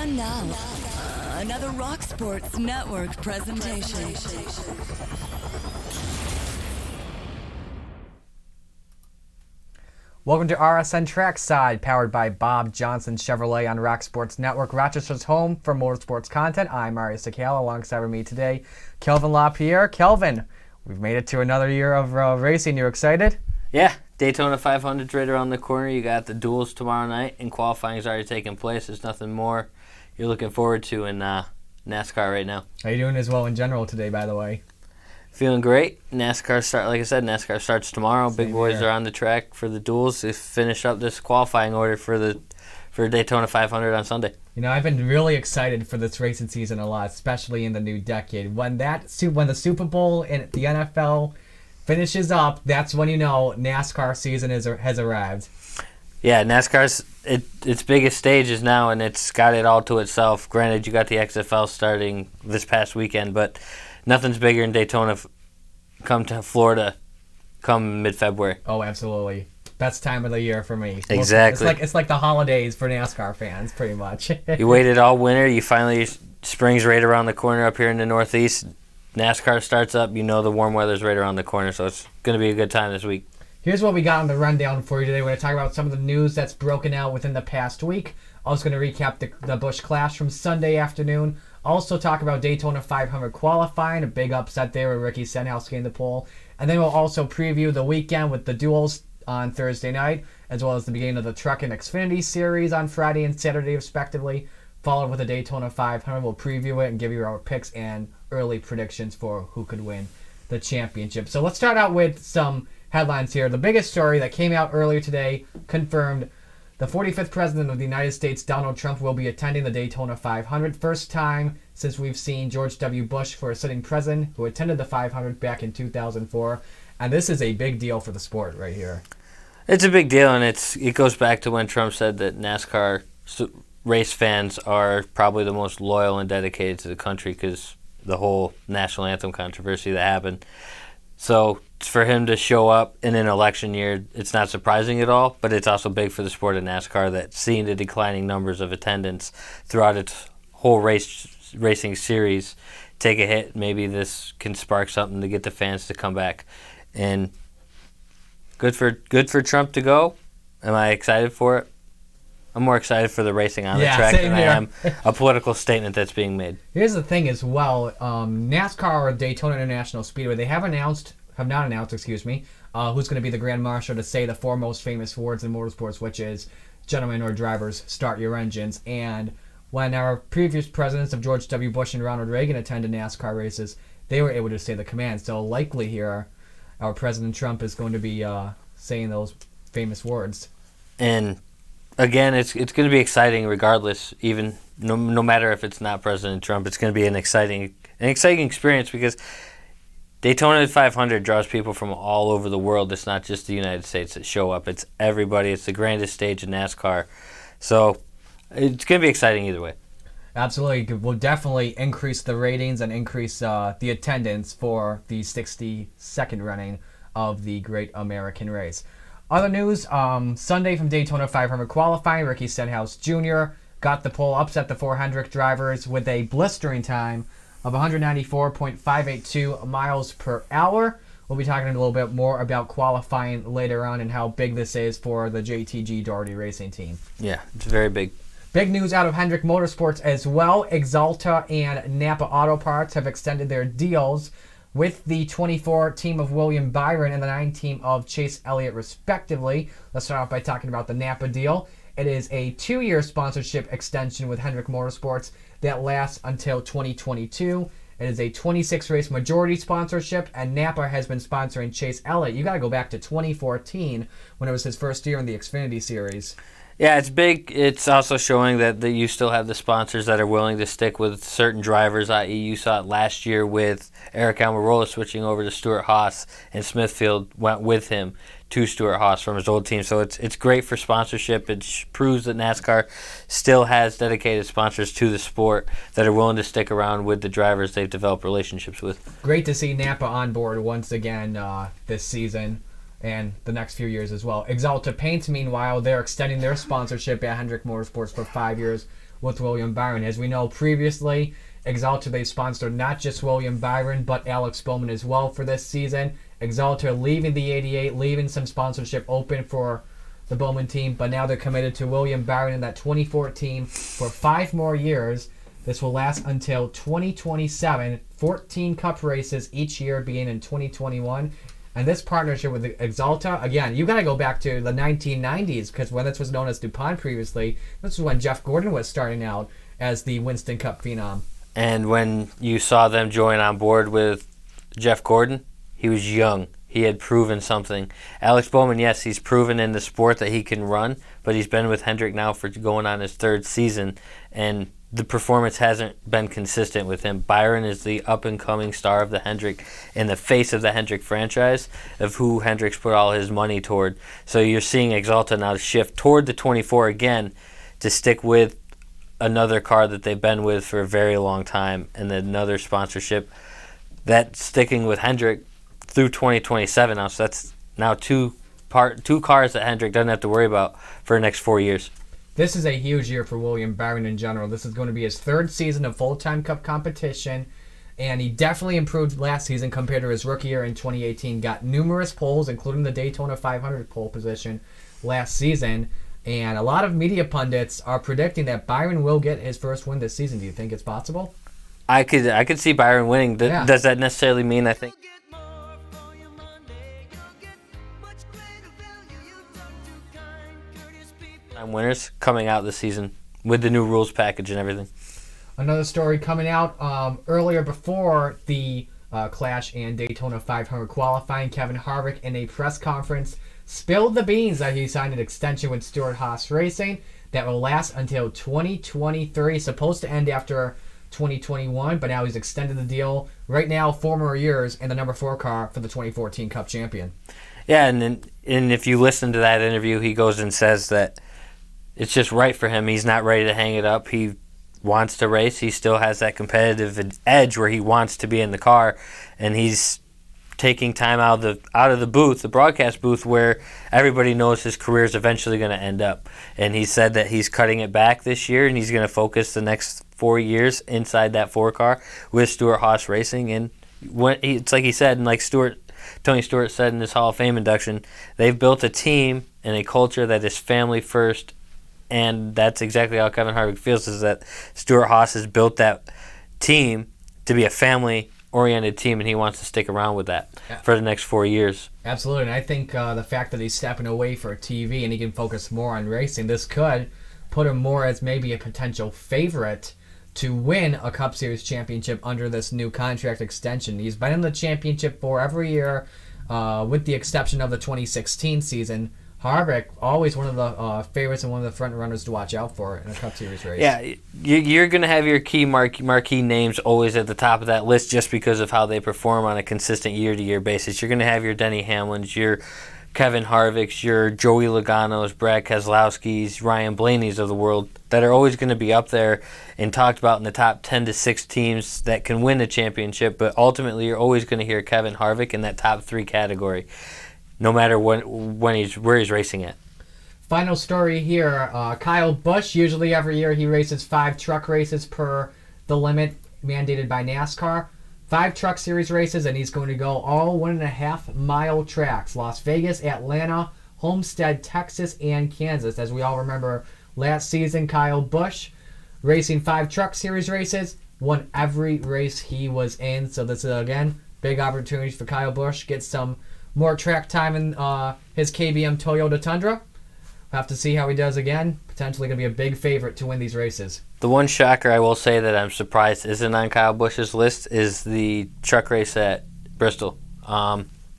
And now, another Rock Sports Network presentation. Welcome to RSN Trackside, powered by Bob Johnson Chevrolet on Rock Sports Network, Rochester's home for motorsports content. I'm Marty, Czekala, alongside with me today, Kelvin Lapierrer. Kelvin, we've made it to another year of racing. You excited? Yeah, Daytona 500's right around the corner. You got the duels tomorrow night, and qualifying's already taking place. There's nothing more you're looking forward to in NASCAR right now. How you doing as well in general today, by the way? Feeling great. NASCAR starts tomorrow. Same Big boys here. are on the track for the duels to finish up this qualifying order for Daytona 500 on Sunday. You know, I've been really excited for this racing season a lot, especially in the new decade. When the Super Bowl and the NFL finishes up, that's when you know NASCAR season has arrived. Yeah, NASCAR's its biggest stage is now, and it's got it all to itself. Granted, you got the XFL starting this past weekend, but nothing's bigger than Daytona come to Florida come mid-February. Oh, absolutely. Best time of the year for me. Exactly. It's like the holidays for NASCAR fans, pretty much. You waited all winter. You finally, spring's right around the corner up here in the Northeast. NASCAR starts up. You know the warm weather's right around the corner, so it's going to be a good time this week. Here's what we got on the rundown for you today. We're going to talk about some of the news that's broken out within the past week. Also going to recap the Busch Clash from Sunday afternoon. Also talk about Daytona 500 qualifying, a big upset there with Ricky Stenhouse getting the pole. And then we'll also preview the weekend with the duels on Thursday night, as well as the beginning of the Truck and Xfinity Series on Friday and Saturday, respectively. Followed with the Daytona 500. We'll preview it and give you our picks and early predictions for who could win the championship. So let's start out with some headlines here. The biggest story that came out earlier today confirmed the 45th President of the United States, Donald Trump, will be attending the Daytona 500. First time since we've seen George W. Bush for a sitting president who attended the 500 back in 2004. And this is a big deal for the sport right here. It's a big deal, and it goes back to when Trump said that NASCAR race fans are probably the most loyal and dedicated to the country because the whole national anthem controversy that happened. So for him to show up in an election year, it's not surprising at all, but it's also big for the sport of NASCAR that seeing the declining numbers of attendance throughout its whole racing series take a hit. Maybe this can spark something to get the fans to come back. And good for Trump to go. Am I excited for it? I'm more excited for the racing on the track than I am a political statement that's being made. Here's the thing as well. NASCAR or Daytona International Speedway, they have not announced, who's going to be the Grand Marshal to say the four most famous words in motorsports, which is, gentlemen or drivers, start your engines. And when our previous presidents of George W. Bush and Ronald Reagan attended NASCAR races, they were able to say the command. So likely here, our President Trump is going to be saying those famous words. And again, it's going to be exciting regardless, even no matter if it's not President Trump. It's going to be an exciting experience because Daytona 500 draws people from all over the world. It's not just the United States that show up. It's everybody. It's the grandest stage in NASCAR. So it's going to be exciting either way. Absolutely. It will definitely increase the ratings and increase the attendance for the 62nd running of the Great American Race. Other news, Sunday from Daytona 500 qualifying, Ricky Stenhouse Jr. got the pole, upset the 400 drivers with a blistering time of 194.582 miles per hour. We'll be talking a little bit more about qualifying later on and how big this is for the JTG Doherty Racing Team. Yeah, it's very big. Big news out of Hendrick Motorsports as well. Exalta and Napa Auto Parts have extended their deals with the 24 team of William Byron and the 9 team of Chase Elliott, respectively. Let's start off by talking about the Napa deal. It is a 2-year sponsorship extension with Hendrick Motorsports that lasts until 2022. It is a 26-race majority sponsorship, and Napa has been sponsoring Chase Elliott. You got to go back to 2014 when it was his first year in the Xfinity Series. Yeah, it's big. It's also showing that you still have the sponsors that are willing to stick with certain drivers, i.e. you saw it last year with Eric Almirola switching over to Stuart Haas, and Smithfield went with him to Stuart Haas from his old team. So it's great for sponsorship. It proves that NASCAR still has dedicated sponsors to the sport that are willing to stick around with the drivers they've developed relationships with. Great to see Napa on board once again this season. and the next few years as well. Exalta Paints, meanwhile, they're extending their sponsorship at Hendrick Motorsports for 5 years with William Byron. As we know previously, Axalta, they sponsored not just William Byron, but Alex Bowman as well for this season. Axalta leaving the 88, leaving some sponsorship open for the Bowman team, but now they're committed to William Byron in that 2014 for 5 more years. This will last until 2027, 14 Cup races each year beginning in 2021. And this partnership with Axalta, again, you got to go back to the 1990s, because when this was known as DuPont previously, this is when Jeff Gordon was starting out as the Winston Cup phenom. And when you saw them join on board with Jeff Gordon, he was young. He had proven something. Alex Bowman, yes, he's proven in the sport that he can run, but he's been with Hendrick now for going on his 3rd season, and the performance hasn't been consistent with him. Byron is the up-and-coming star of the Hendrick and the face of the Hendrick franchise, of who Hendrick's put all his money toward. So you're seeing Axalta now shift toward the 24 again to stick with another car that they've been with for a very long time, and then another sponsorship that's sticking with Hendrick through 2027 now. So that's now two cars that Hendrick doesn't have to worry about for the next 4 years. This is a huge year for William Byron in general. This is going to be his 3rd season of full-time Cup competition, and he definitely improved last season compared to his rookie year in 2018. Got numerous poles, including the Daytona 500 pole position last season, and a lot of media pundits are predicting that Byron will get his first win this season. Do you think it's possible? I could see Byron winning. Yeah. Does that necessarily mean I think winners coming out this season with the new rules package and everything? Another story coming out earlier before the Clash and Daytona 500 qualifying, Kevin Harvick in a press conference spilled the beans that he signed an extension with Stewart-Haas Racing that will last until 2023. Supposed to end after 2021, but now he's extended the deal. Right now, 4 more years in the number 4 car for the 2014 Cup champion. Yeah, and if you listen to that interview, he goes and says that it's just right for him. He's not ready to hang it up. He wants to race. He still has that competitive edge where he wants to be in the car, and he's taking time out of the booth, the broadcast booth, where everybody knows his career is eventually going to end up. And he said that he's cutting it back this year, and he's going to focus the next 4 years inside that 4 car with Stewart-Haas Racing. And it's like he said, and like Tony Stewart said in his Hall of Fame induction, they've built a team and a culture that is family first. And that's exactly how Kevin Harvick feels, is that Stewart-Haas has built that team to be a family-oriented team, and he wants to stick around with that for the next 4 years. Absolutely, and I think the fact that he's stepping away for TV and he can focus more on racing, this could put him more as maybe a potential favorite to win a Cup Series championship under this new contract extension. He's been in the championship for every year, with the exception of the 2016 season. Harvick, always one of the favorites and one of the front runners to watch out for in a Cup Series race. Yeah, you're going to have your key marquee names always at the top of that list just because of how they perform on a consistent year-to-year basis. You're going to have your Denny Hamlins, your Kevin Harvicks, your Joey Logano's, Brad Keselowski's, Ryan Blaney's of the world that are always going to be up there and talked about in the top 10 to 6 teams that can win the championship, but ultimately you're always going to hear Kevin Harvick in that top 3 category, no matter where he's racing at. Final story here. Kyle Busch, usually every year he races 5 truck races per the limit mandated by NASCAR. 5 truck series races, and he's going to go all 1.5-mile tracks. Las Vegas, Atlanta, Homestead, Texas, and Kansas. As we all remember, last season, Kyle Busch racing 5 truck series races, won every race he was in. So this is, again, big opportunities for Kyle Busch. Get some more track time in his KBM Toyota Tundra. We'll have to see how he does again. Potentially going to be a big favorite to win these races. The one shocker I will say that I'm surprised isn't on Kyle Busch's list is the truck race at Bristol.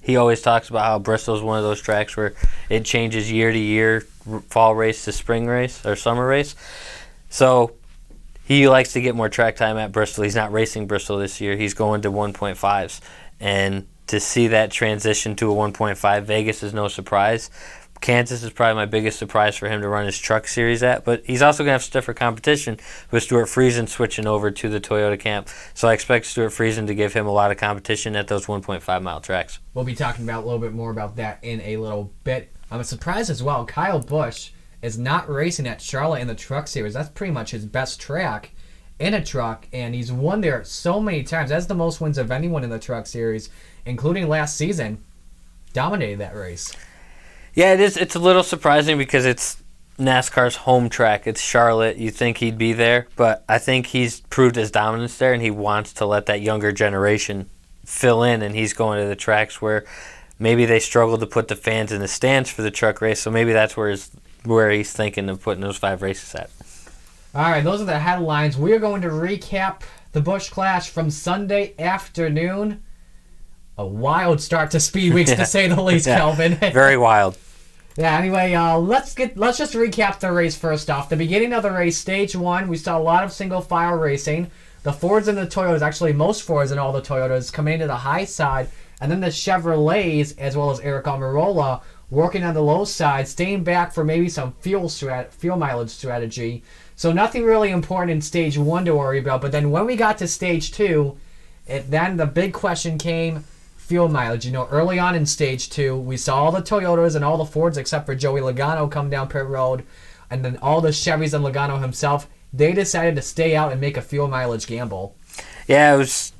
He always talks about how Bristol is one of those tracks where it changes year to year, fall race to spring race or summer race. So he likes to get more track time at Bristol. He's not racing Bristol this year. He's going to 1.5s. And to see that transition to a 1.5, Vegas is no surprise. Kansas is probably my biggest surprise for him to run his truck series at, but he's also going to have stiffer competition with Stuart Friesen switching over to the Toyota camp. So I expect Stuart Friesen to give him a lot of competition at those 1.5-mile tracks. We'll be talking about a little bit more about that in a little bit. I'm surprised as well. Kyle Busch is not racing at Charlotte in the Truck Series. That's pretty much his best track in a truck, and he's won there so many times. That's the most wins of anyone in the Truck Series, including last season. Dominated that race. Yeah, it is. It's a little surprising because it's NASCAR's home track. It's Charlotte. You think he'd be there, but I think he's proved his dominance there, and he wants to let that younger generation fill in, and he's going to the tracks where maybe they struggle to put the fans in the stands for the truck race, so maybe that's where he's thinking of putting those 5 races at. All right, those are the headlines. We are going to recap the Busch Clash from Sunday afternoon. A wild start to Speed Weeks, to say the least, Yeah, Kelvin. very wild. Yeah, anyway, let's just recap the race first off. The beginning of the race, stage 1, we saw a lot of single file racing. The Fords and the Toyotas, actually most Fords and all the Toyotas, coming into the high side, and then the Chevrolets, as well as Eric Almirola, working on the low side, staying back for maybe some fuel mileage strategy. So nothing really important in stage 1 to worry about. But then when we got to stage 2, then the big question came, fuel mileage. You know, early on in stage 2, we saw all the Toyotas and all the Fords except for Joey Logano come down pit road, and then all the Chevys and Logano himself, they decided to stay out and make a fuel mileage gamble. Yeah, it was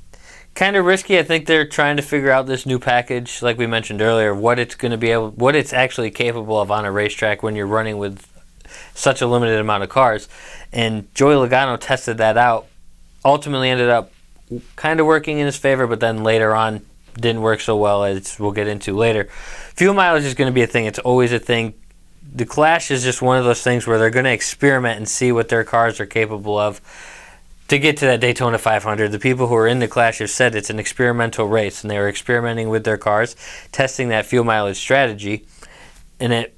kind of risky. I think they're trying to figure out this new package, like we mentioned earlier, what it's actually capable of on a racetrack when you're running with such a limited amount of cars. And Joey Logano tested that out. Ultimately ended up kind of working in his favor, but then later on didn't work so well, as we'll get into later. Fuel mileage is going to be a thing. It's always a thing. The Clash is just one of those things where they're going to experiment and see what their cars are capable of to get to that Daytona 500. The people who are in the Clash have said it's an experimental race, and they were experimenting with their cars, testing that fuel mileage strategy, and it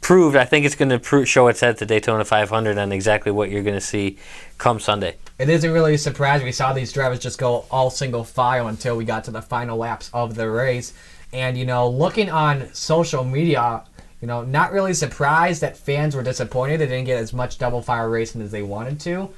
proved, I think it's going to show its head at the Daytona 500 on exactly what you're going to see come Sunday. It isn't really surprising. We saw these drivers just go all single file until we got to the final laps of the race. And, looking on social media, not really surprised that fans were disappointed they didn't get as much double file racing as they wanted to.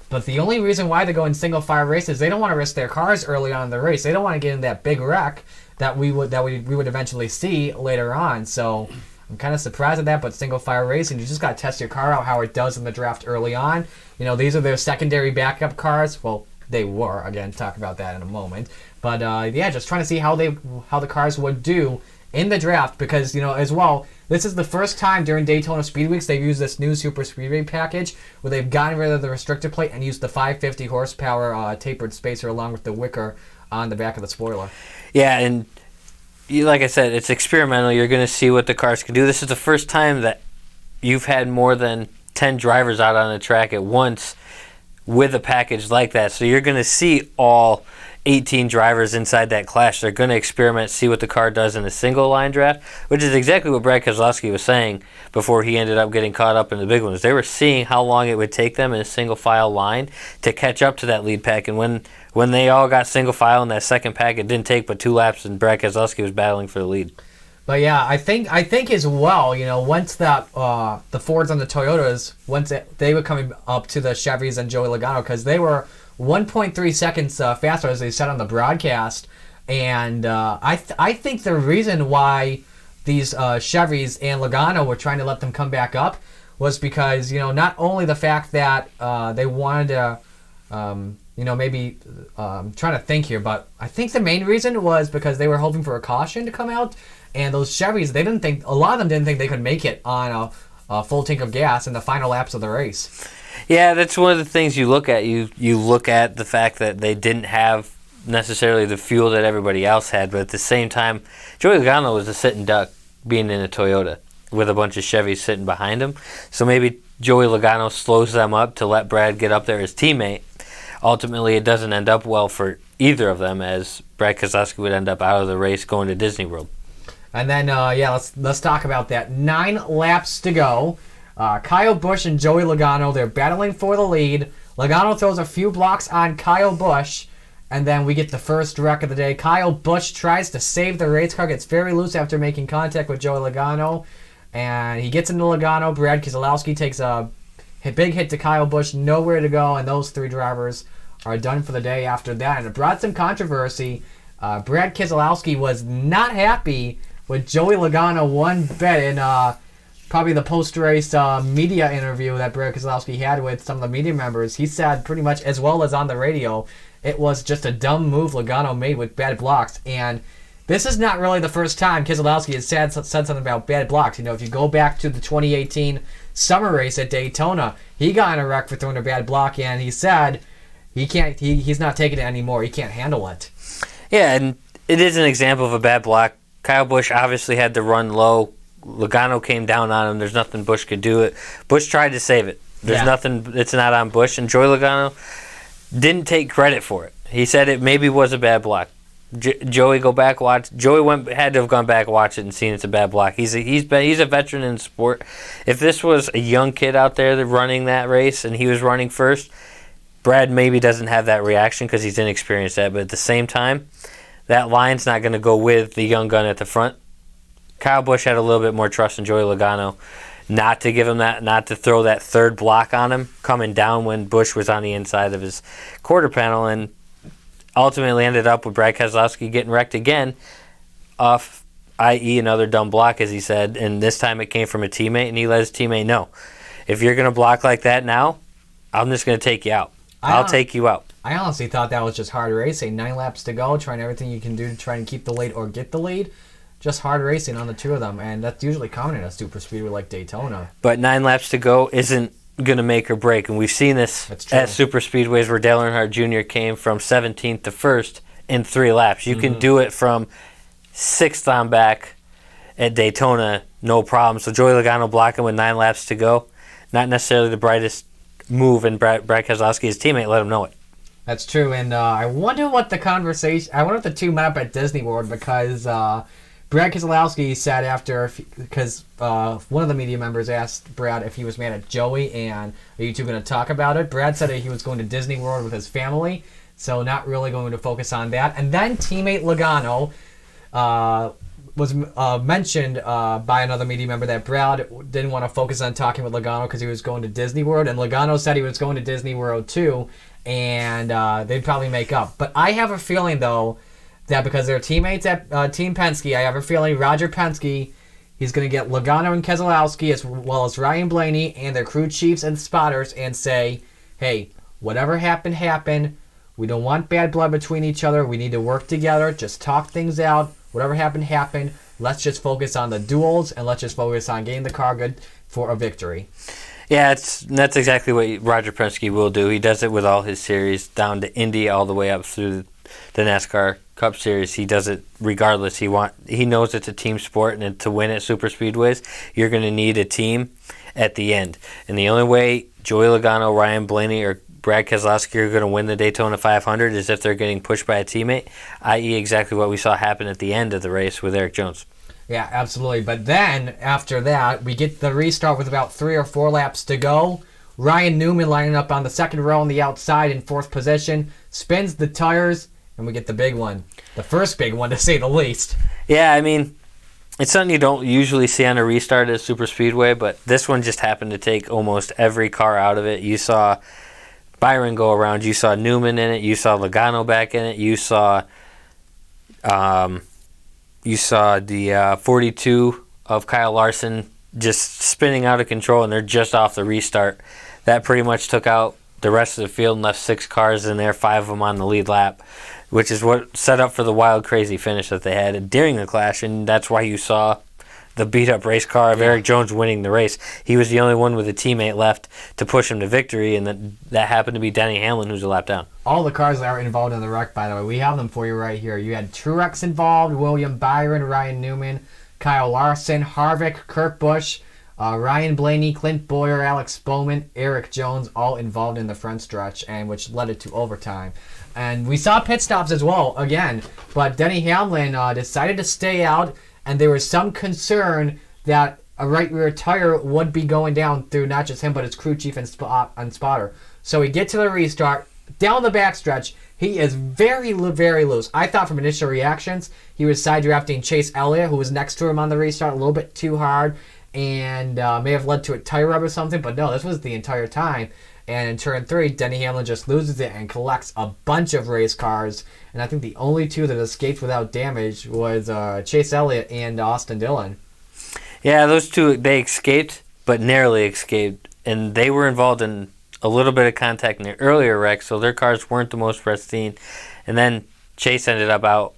But the only reason why they're going single file race is they don't want to risk their cars early on in the race. They don't want to get in that big wreck that we would eventually see later on. So I'm kind of surprised at that, but single file racing, you just got to test your car out how it does in the draft early on. These are their secondary backup cars. Well, they were. Again, talk about that in a moment. But just trying to see how the cars would do in the draft, because as well, this is the first time during Daytona Speed Weeks they've used this new Super Speedway package where they've gotten rid of the restrictor plate and used the 550 horsepower tapered spacer along with the wicker on the back of the spoiler. Yeah, and like I said, it's experimental. You're going to see what the cars can do. This is the first time that you've had more than 10 drivers out on the track at once with a package like that. So you're going to see all 18 drivers inside that Clash. They're going to experiment, see what the car does in a single line draft, which is exactly what Brad Keselowski was saying before he ended up getting caught up in the big ones. They were seeing how long it would take them in a single file line to catch up to that lead pack, and when they all got single file in that second pack, it didn't take but 2 laps, and Brad Keselowski was battling for the lead. But yeah, I think as well, once that the Fords and the Toyotas, they were coming up to the Chevys and Joey Logano, because they were 1.3 seconds faster, as they said on the broadcast, and I think the reason why these Chevys and Logano were trying to let them come back up was because not only the fact that they wanted to maybe trying to think here, but I think the main reason was because they were hoping for a caution to come out. And those Chevys, a lot of them didn't think they could make it on a full tank of gas in the final laps of the race. Yeah, that's one of the things you look at. You look at the fact that they didn't have necessarily the fuel that everybody else had, but at the same time, Joey Logano was a sitting duck being in a Toyota with a bunch of Chevys sitting behind him. So maybe Joey Logano slows them up to let Brad get up there as teammate. Ultimately, it doesn't end up well for either of them, as Brad Keselowski would end up out of the race going to Disney World. And then, let's talk about that. 9 laps to go. Kyle Busch and Joey Logano, they're battling for the lead. Logano throws a few blocks on Kyle Busch, and then we get the first wreck of the day. Kyle Busch tries to save the race car, gets very loose after making contact with Joey Logano, and he gets into Logano. Brad Keselowski takes a big hit to Kyle Busch, nowhere to go, and those 3 drivers are done for the day after that. And it brought some controversy. Brad Keselowski was not happy with Joey Logano one bit, and probably the post-race media interview that Brad Keselowski had with some of the media members, he said pretty much, as well as on the radio, it was just a dumb move Logano made with bad blocks. And this is not really the first time Keselowski has said something about bad blocks. If you go back to the 2018 summer race at Daytona, he got in a wreck for throwing a bad block, and he said he's not taking it anymore. He can't handle it. Yeah, and it is an example of a bad block. Kyle Busch obviously had to run low. Logano came down on him. There's nothing Busch could do. It. Busch tried to save it. There's nothing. It's not on Busch. And Joey Logano didn't take credit for it. He said it maybe was a bad block. Joey, go back watch. Joey had to have gone back watch it and seen it's a bad block. He's a veteran in the sport. If this was a young kid out there that running that race and he was running first, Brad maybe doesn't have that reaction because he's inexperienced at. But at the same time, that line's not going to go with the young gun at the front. Kyle Busch had a little bit more trust in Joey Logano, not to give him that, not to throw that third block on him coming down when Busch was on the inside of his quarter panel, and ultimately ended up with Brad Keselowski getting wrecked again off, i.e. another dumb block, as he said, and this time it came from a teammate, and he let his teammate know, if you're going to block like that now, I'm just going to take you out. I'll take you out. I honestly thought that was just hard racing. 9 laps to go, trying everything you can do to try and keep the lead or get the lead. Just hard racing on the two of them, and that's usually common in a super speedway like Daytona. But 9 laps to go isn't going to make or break, and we've seen this at super speedways where Dale Earnhardt Jr. came from 17th to 1st in 3 laps. You can do it from 6th on back at Daytona, no problem. So Joey Logano blocking with 9 laps to go, not necessarily the brightest move, and Brad Keselowski, his teammate, let him know it. That's true, and I wonder what the conversation... I wonder if the two met up at Disney World, because Brad Keselowski said after... Because one of the media members asked Brad if he was mad at Joey, and are you two going to talk about it? Brad said that he was going to Disney World with his family, so not really going to focus on that. And then teammate Logano was mentioned by another media member that Brad didn't want to focus on talking with Logano because he was going to Disney World, and Logano said he was going to Disney World too, and they'd probably make up. But I have a feeling, though, that because they're teammates at Team Penske, I have a feeling Roger Penske, he's going to get Logano and Keselowski as well as Ryan Blaney and their crew chiefs and spotters and say, hey, whatever happened. We don't want bad blood between each other. We need to work together. Just talk things out. Whatever happened. Let's just focus on the duels, and let's just focus on getting the car good for a victory. Yeah, that's exactly what Roger Penske will do. He does it with all his series, down to Indy all the way up through the NASCAR Cup Series. He does it regardless. He knows it's a team sport, and to win at super speedways, you're going to need a team at the end. And the only way Joey Logano, Ryan Blaney, or Brad Keselowski are going to win the Daytona 500 is if they're getting pushed by a teammate, i.e. exactly what we saw happen at the end of the race with Eric Jones. Yeah, absolutely. But then, after that, we get the restart with about 3 or 4 laps to go. Ryan Newman lining up on the second row on the outside in 4th position, spins the tires, and we get the big one. The first big one, to say the least. Yeah, I mean, it's something you don't usually see on a restart at Super Speedway, but this one just happened to take almost every car out of it. You saw Byron go around. You saw Newman in it. You saw Logano back in it. You saw the 42 of Kyle Larson just spinning out of control, and they're just off the restart. That pretty much took out the rest of the field and left 6 cars in there, 5 of them on the lead lap, which is what set up for the wild, crazy finish that they had during the clash, and that's why you saw the beat-up race car of Eric Jones winning the race. He was the only one with a teammate left to push him to victory, and that happened to be Denny Hamlin, who's a lap down. All the cars that are involved in the wreck, by the way, we have them for you right here. You had Truex involved, William Byron, Ryan Newman, Kyle Larson, Harvick, Kurt Busch, Ryan Blaney, Clint Boyer, Alex Bowman, Eric Jones, all involved in the front stretch, and which led it to overtime. And we saw pit stops as well, again, but Denny Hamlin decided to stay out, and there was some concern that a right rear tire would be going down through not just him, but his crew chief and spotter. So we get to the restart, down the backstretch, he is very, very loose. I thought from initial reactions, he was side drafting Chase Elliott, who was next to him on the restart, a little bit too hard, and may have led to a tire rub or something, but no, this was the entire time. And in turn 3, Denny Hamlin just loses it and collects a bunch of race cars. And I think the only 2 that escaped without damage was Chase Elliott and Austin Dillon. Yeah, those two, they escaped, but narrowly escaped. And they were involved in a little bit of contact in the earlier wreck, so their cars weren't the most pristine. And then Chase ended up out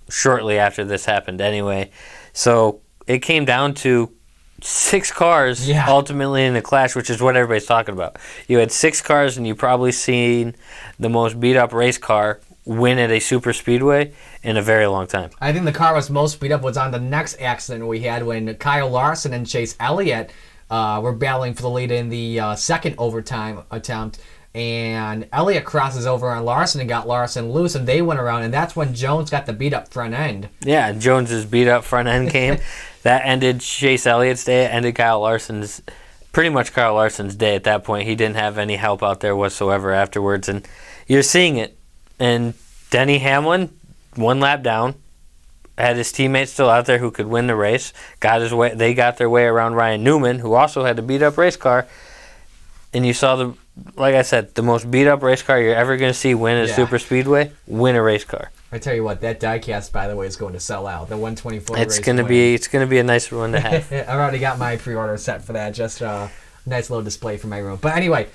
shortly after this happened anyway. So it came down to 6 cars ultimately in the clash, which is what everybody's talking about. You had 6 cars, and you've probably seen the most beat-up race car win at a super speedway in a very long time. I think the car was most beat up was on the next accident we had when Kyle Larson and Chase Elliott were battling for the lead in the second overtime attempt. And Elliott crosses over on Larson and got Larson loose, and they went around, and that's when Jones got the beat-up front end. Yeah, Jones's beat-up front end came. That ended Chase Elliott's day. It ended pretty much Kyle Larson's day at that point. He didn't have any help out there whatsoever afterwards, and you're seeing it. And Denny Hamlin, 1 lap down, had his teammates still out there who could win the race. They got their way around Ryan Newman, who also had a beat-up race car, and you saw like I said, the most beat-up race car you're ever going to see win a super speedway, win a race car. I tell you what, that diecast, by the way, is going to sell out. The 124 It's going to be a nice one to have. I've already got my pre-order set for that. Just a nice little display for my room. But anyway,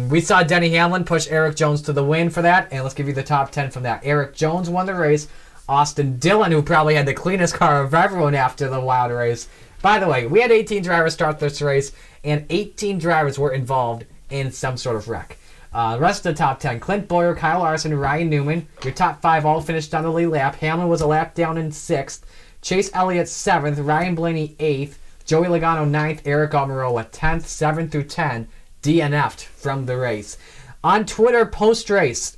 we saw Denny Hamlin push Eric Jones to the win for that, and let's give you the top 10 from that. Eric Jones won the race. Austin Dillon, who probably had the cleanest car of everyone after the wild race. By the way, we had 18 drivers start this race, and 18 drivers were involved in some sort of wreck. The rest of the top 10, Clint Bowyer, Kyle Larson, Ryan Newman. Your top 5 all finished on the lead lap. Hamlin was a lap down in 6th. Chase Elliott 7th. Ryan Blaney 8th. Joey Logano 9th. Eric Almirola 10th. 7 through 10 DNF'd from the race. On Twitter post-race,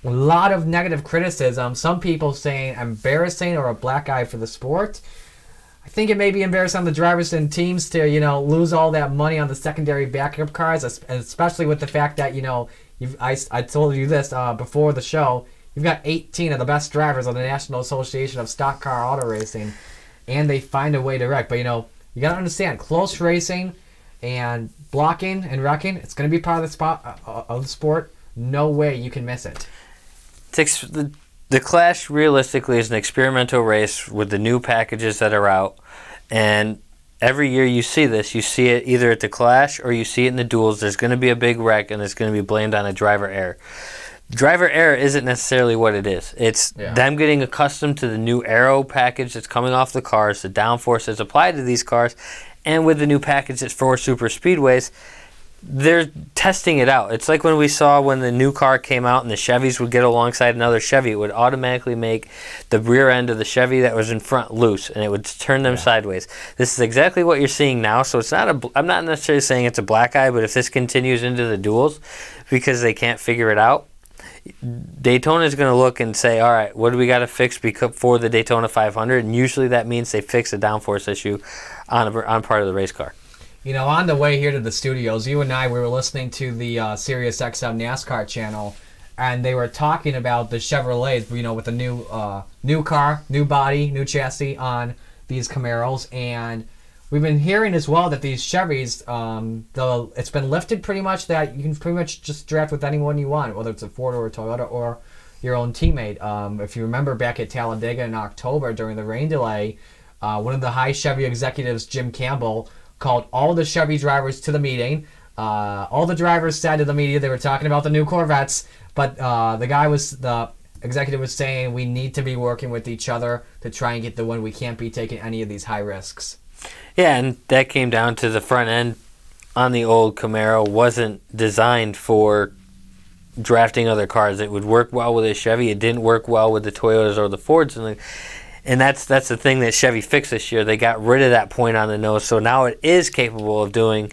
a lot of negative criticism. Some people saying embarrassing or a black eye for the sport. I think it may be embarrassing on the drivers and teams to, lose all that money on the secondary backup cars, especially with the fact that, I told you this before the show, you've got 18 of the best drivers on the National Association of Stock Car Auto Racing, and they find a way to wreck. But, you got to understand, close racing and blocking and wrecking, it's going to be part of the sport. No way you can miss it. The Clash, realistically, is an experimental race with the new packages that are out. And every year you see this. You see it either at the Clash or you see it in the duels. There's going to be a big wreck, and it's going to be blamed on a driver error. Driver error isn't necessarily what it is. It's them getting accustomed to the new aero package that's coming off the cars, the downforce that's applied to these cars, and with the new package that's for super speedways, they're testing it out. It's like when we saw when the new car came out and the Chevys would get alongside another Chevy, it would automatically make the rear end of the Chevy that was in front loose, and it would turn them sideways. This is exactly what you're seeing now, so it's not I'm not necessarily saying it's a black eye, but if this continues into the duels because they can't figure it out, Daytona is going to look and say, all right, what do we got to fix for the Daytona 500? And usually that means they fix a downforce issue on part of the race car. On the way here to the studios, you and I, we were listening to the Sirius XM NASCAR channel, and they were talking about the Chevrolets, with the new car, new body, new chassis on these Camaros, and we've been hearing as well that these Chevys, it's been lifted pretty much that you can pretty much just draft with anyone you want, whether it's a Ford or a Toyota or your own teammate. If you remember back at Talladega in October during the rain delay, one of the high Chevy executives, Jim Campbell, called all the Chevy drivers to the meeting. All the drivers said to the media they were talking about the new Corvettes, but the executive was saying we need to be working with each other to try and get the win. We can't be taking any of these high risks. Yeah, and that came down to the front end on the old Camaro wasn't designed for drafting other cars. It would work well with a Chevy. It didn't work well with the Toyotas or the Fords. And that's the thing that Chevy fixed this year. They got rid of that point on the nose, so now it is capable of doing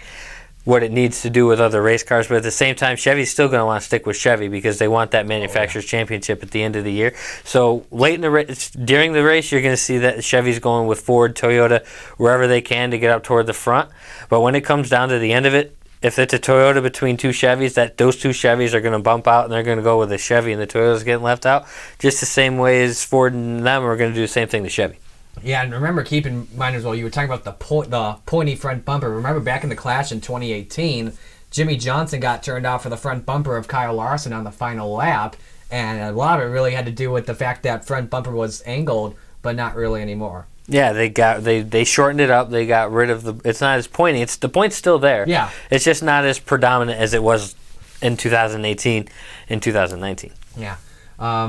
what it needs to do with other race cars. But at the same time, Chevy's still going to want to stick with Chevy because they want that manufacturer's championship at the end of the year. So late in the race, during the race, you're going to see that Chevy's going with Ford, Toyota, wherever they can to get up toward the front. But when it comes down to the end of it, if it's a Toyota between two Chevys, those two Chevys are going to bump out and they're going to go with the Chevy, and the Toyota's getting left out, just the same way as Ford and them are going to do the same thing to Chevy. Yeah, and remember, keep in mind as well, you were talking about the pointy front bumper. Remember back in the Clash in 2018, Jimmy Johnson got turned off for the front bumper of Kyle Larson on the final lap, and a lot of it really had to do with the fact that front bumper was angled, but not really anymore. Yeah, they shortened it up. They got rid of it's not as pointy. The point's still there. Yeah. It's just not as predominant as it was in 2018 and 2019. Yeah.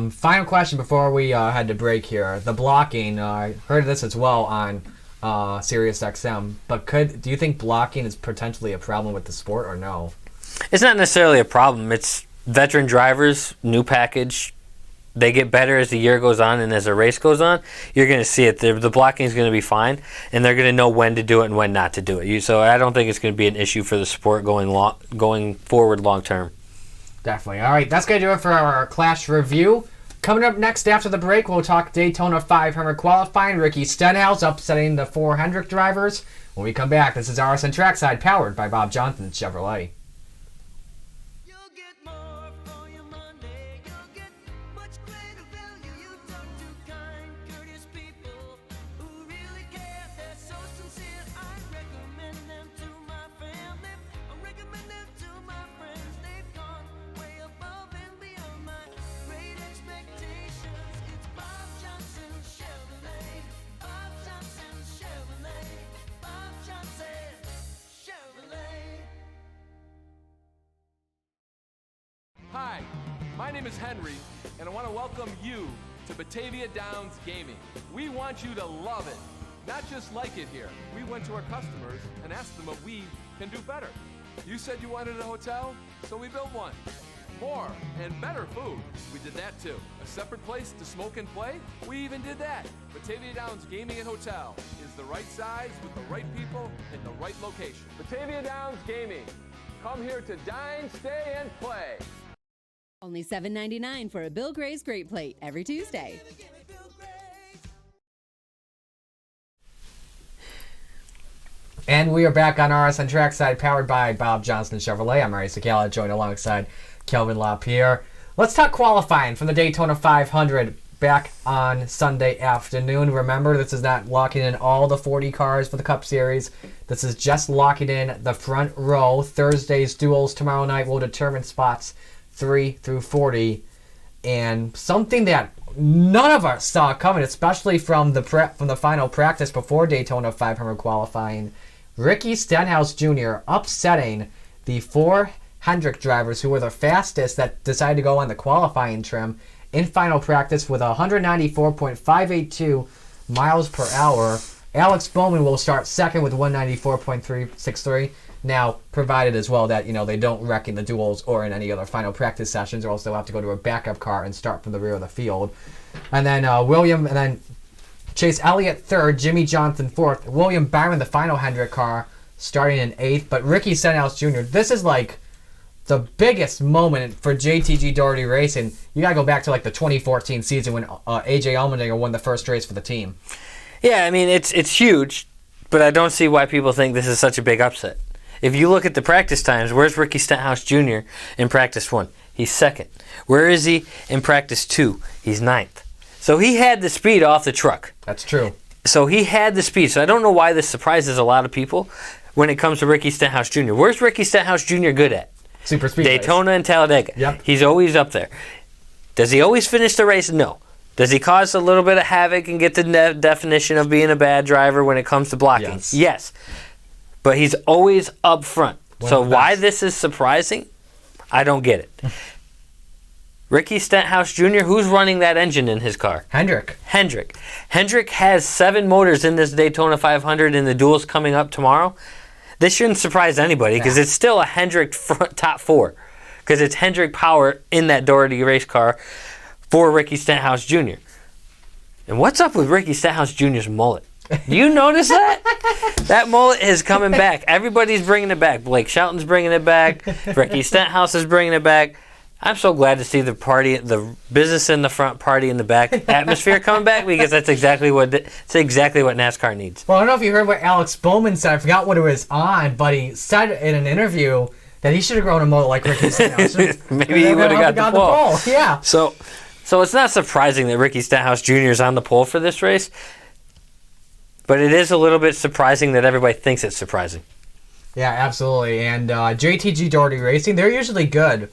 Final question before we head to break here. The blocking, I heard this as well on Sirius XM, but do you think blocking is potentially a problem with the sport or no? It's not necessarily a problem. It's veteran drivers, new package. They get better as the year goes on and as the race goes on. You're going to see it. The blocking is going to be fine, and they're going to know when to do it and when not to do it. So I don't think it's going to be an issue for the sport going forward long term. Definitely. All right, that's going to do it for our Clash review. Coming up next after the break, we'll talk Daytona 500 qualifying. Ricky Stenhouse upsetting the 400 drivers. When we come back, this is RSN Trackside, powered by Bob Johnson Chevrolet. Hi, my name is Henry, and I want to welcome you to Batavia Downs Gaming. We want you to love it, not just like it here. We went to our customers and asked them what we can do better. You said you wanted a hotel, so we built one. More and better food, we did that too. A separate place to smoke and play, we even did that. Batavia Downs Gaming and Hotel is the right size with the right people in the right location. Batavia Downs Gaming. Come here to dine, stay, and play. Only $7.99 for a Bill Gray's Great Plate every Tuesday. And we are back on RSN Trackside, powered by Bob Johnson Chevrolet. I'm Marty Czekala, joined alongside Kelvin Lapierrer. Let's talk qualifying from the Daytona 500 back on Sunday afternoon. Remember, this is not locking in all the 40 cars for the Cup Series. This is just locking in the front row. Thursday's duels tomorrow night will determine spots 3 through 40, and something that none of us saw coming, especially from the final practice before Daytona 500 qualifying. Ricky Stenhouse Jr. upsetting the 400 drivers who were the fastest that decided to go on the qualifying trim in final practice with 194.582 miles per hour. Alex Bowman will start second with 194.363. Now, provided as well that, they don't wreck in the duels or in any other final practice sessions, or else they'll have to go to a backup car and start from the rear of the field. And then Chase Elliott third, Jimmy Johnson fourth, William Byron, the final Hendrick car, starting in eighth. But Ricky Stenhouse Jr., this is like the biggest moment for JTG Doherty Racing. You got to go back to like the 2014 season when AJ Allmendinger won the first race for the team. Yeah, I mean, it's huge, but I don't see why people think this is such a big upset. If you look at the practice times, where's Ricky Stenhouse Jr. in practice 1? He's second. Where is he in practice 2? He's ninth. So he had the speed off the truck. That's true. So he had the speed. So I don't know why this surprises a lot of people when it comes to Ricky Stenhouse Jr. Where's Ricky Stenhouse Jr. good at? Super speed Daytona race. And Talladega. Yep. He's always up there. Does he always finish the race? No. Does he cause a little bit of havoc and get the definition of being a bad driver when it comes to blocking? Yes. But he's always up front. So why this is surprising, I don't get it. Ricky Stenhouse Jr., who's running that engine in his car? Hendrick. Hendrick has 7 motors in this Daytona 500 in the duels coming up tomorrow. This shouldn't surprise anybody because it's still a Hendrick front top 4 because it's Hendrick power in that Doherty race car for Ricky Stenhouse Jr. And what's up with Ricky Stenhouse Jr.'s mullet? Do you notice that? That mullet is coming back. Everybody's bringing it back. Blake Shelton's bringing it back. Ricky Stenhouse is bringing it back. I'm so glad to see the party, the business in the front, party in the back atmosphere coming back because that's exactly what NASCAR needs. Well, I don't know if you heard what Alex Bowman said. I forgot what it was on, but he said in an interview that he should have grown a mullet like Ricky Stenhouse. Maybe he would have got the pole. Yeah. So it's not surprising that Ricky Stenhouse Jr. is on the pole for this race. But it is a little bit surprising that everybody thinks it's surprising. Yeah, absolutely. And JTG Doherty Racing, they're usually good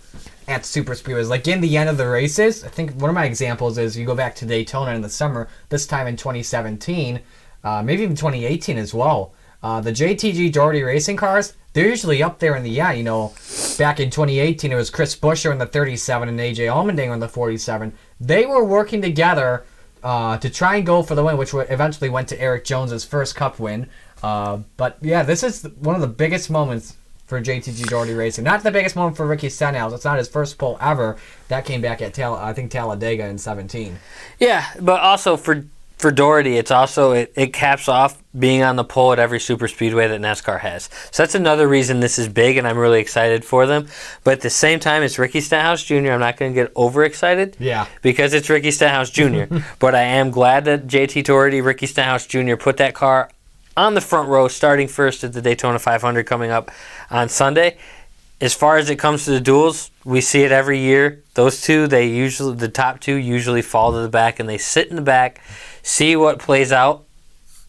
at super speedways. Like in the end of the races, I think one of my examples is you go back to Daytona in the summer, this time in 2017, maybe even 2018 as well. The JTG Doherty racing cars, they're usually up there in the end. Back in 2018, it was Chris Buescher in the 37 and AJ Allmendinger in the 47. They were working together to try and go for the win, which eventually went to Eric Jones's first Cup win. But yeah, this is one of the biggest moments for JTG Doherty Racing. Not the biggest moment for Ricky Stenhouse. It's not his first pole ever. That came back at Talladega in 17. Yeah, but also for Doherty, it caps off being on the pole at every super speedway that NASCAR has. So that's another reason this is big, and I'm really excited for them. But at the same time, it's Ricky Stenhouse Jr. I'm not going to get overexcited. Yeah. Because it's Ricky Stenhouse Jr. But I am glad that JT Doherty, Ricky Stenhouse Jr. put that car on the front row, starting first at the Daytona 500 coming up on Sunday. As far as it comes to the duels, we see it every year. Those two, the top two usually fall to the back, and they sit in the back, see what plays out.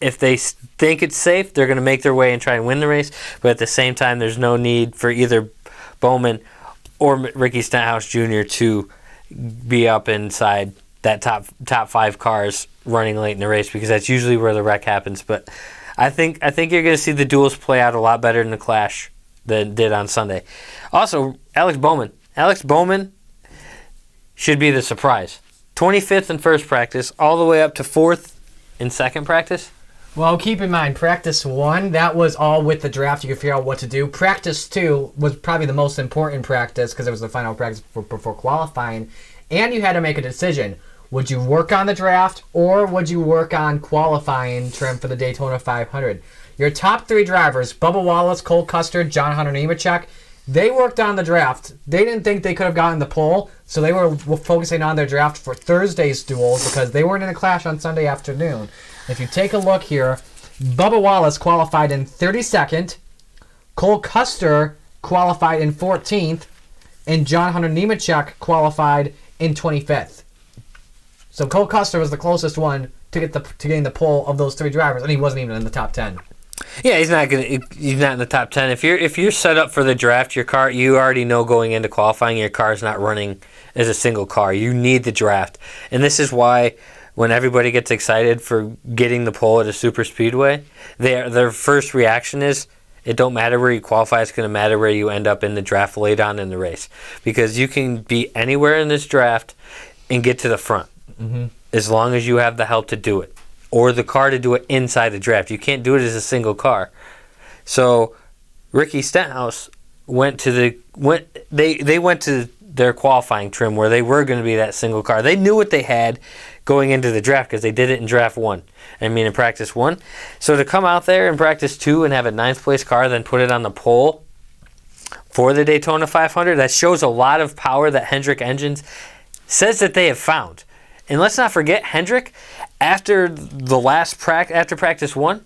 If they think it's safe, they're going to make their way and try and win the race. But at the same time, there's no need for either Bowman or Ricky Stenhouse Jr. to be up inside that top five cars running late in the race, because that's usually where the wreck happens. But I think you're going to see the duels play out a lot better in the Clash than did on Sunday. Also, Alex Bowman. Alex Bowman should be the surprise. 25th in first practice, all the way up to 4th in second practice. Well, keep in mind, practice 1, that was all with the draft. You could figure out what to do. Practice 2 was probably the most important practice because it was the final practice before qualifying. And you had to make a decision. Would you work on the draft or would you work on qualifying trim for the Daytona 500? Your top 3 drivers, Bubba Wallace, Cole Custer, John Hunter Nemechek, they worked on the draft. They didn't think they could have gotten the pole, so they were focusing on their draft for Thursday's duels because they weren't in a Clash on Sunday afternoon. If you take a look here, Bubba Wallace qualified in 32nd, Cole Custer qualified in 14th, and John Hunter Nemechek qualified in 25th. So Cole Custer was the closest one to getting the pole of those 3 drivers, and he wasn't even in the top 10. Yeah, he's not in the top 10. If you're set up for the draft, your car, you already know going into qualifying, your car's not running as a single car. You need the draft. And this is why when everybody gets excited for getting the pole at a super speedway, their first reaction is, it don't matter where you qualify, it's going to matter where you end up in the draft late on in the race. Because you can be anywhere in this draft and get to the front, as long as you have the help to do it, or the car to do it inside the draft. You can't do it as a single car. So Ricky Stenhouse went to their qualifying trim where they were going to be that single car. They knew what they had going into the draft because they did it in in practice 1. So to come out there in practice 2 and have a 9th place car, then put it on the pole for the Daytona 500, that shows a lot of power that Hendrick Engines says that they have found. And let's not forget, Hendrick, after practice 1,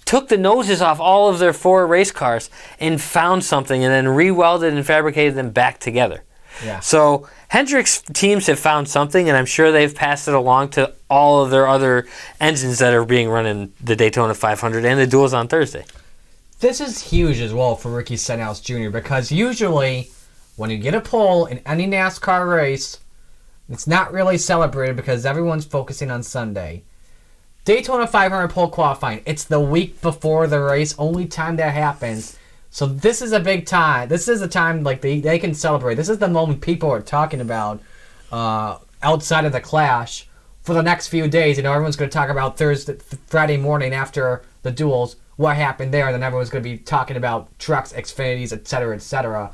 took the noses off all of their 4 race cars and found something and then re-welded and fabricated them back together. Yeah. So Hendrick's teams have found something, and I'm sure they've passed it along to all of their other engines that are being run in the Daytona 500 and the duels on Thursday. This is huge as well for Ricky Stenhouse Jr. because usually when you get a pole in any NASCAR race, it's not really celebrated because everyone's focusing on Sunday. Daytona 500 pole qualifying, it's the week before the race, only time that happens. So this is a big time. This is a time like they can celebrate. This is the moment people are talking about outside of the Clash for the next few days. Everyone's going to talk about Friday morning after the duels, what happened there. Then everyone's going to be talking about trucks, Xfinities, etc., etc.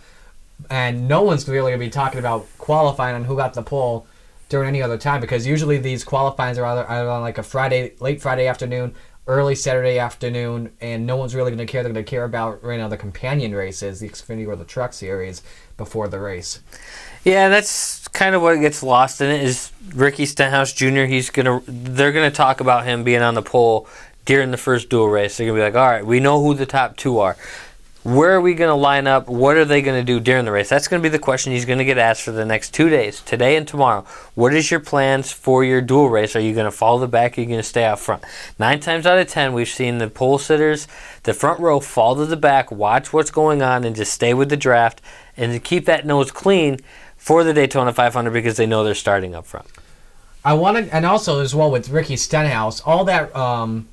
And no one's really going to be talking about qualifying on who got the pole during any other time because usually these qualifyings are either on like a late Friday afternoon, early Saturday afternoon, and no one's really going to care. They're going to care about the companion races, the Xfinity or the Truck Series before the race. Yeah, that's kind of what gets lost in it is Ricky Stenhouse Jr. They're going to talk about him being on the pole during the first dual race. They're going to be like, all right, we know who the top 2 are. Where are we going to line up? What are they going to do during the race? That's going to be the question he's going to get asked for the next 2 days, today and tomorrow. What is your plans for your dual race? Are you going to follow the back or are you going to stay out front? 9 times out of 10, we've seen the pole sitters, the front row, fall to the back, watch what's going on, and just stay with the draft and to keep that nose clean for the Daytona 500 because they know they're starting up front. I want to, and also as well with Ricky Stenhouse, all that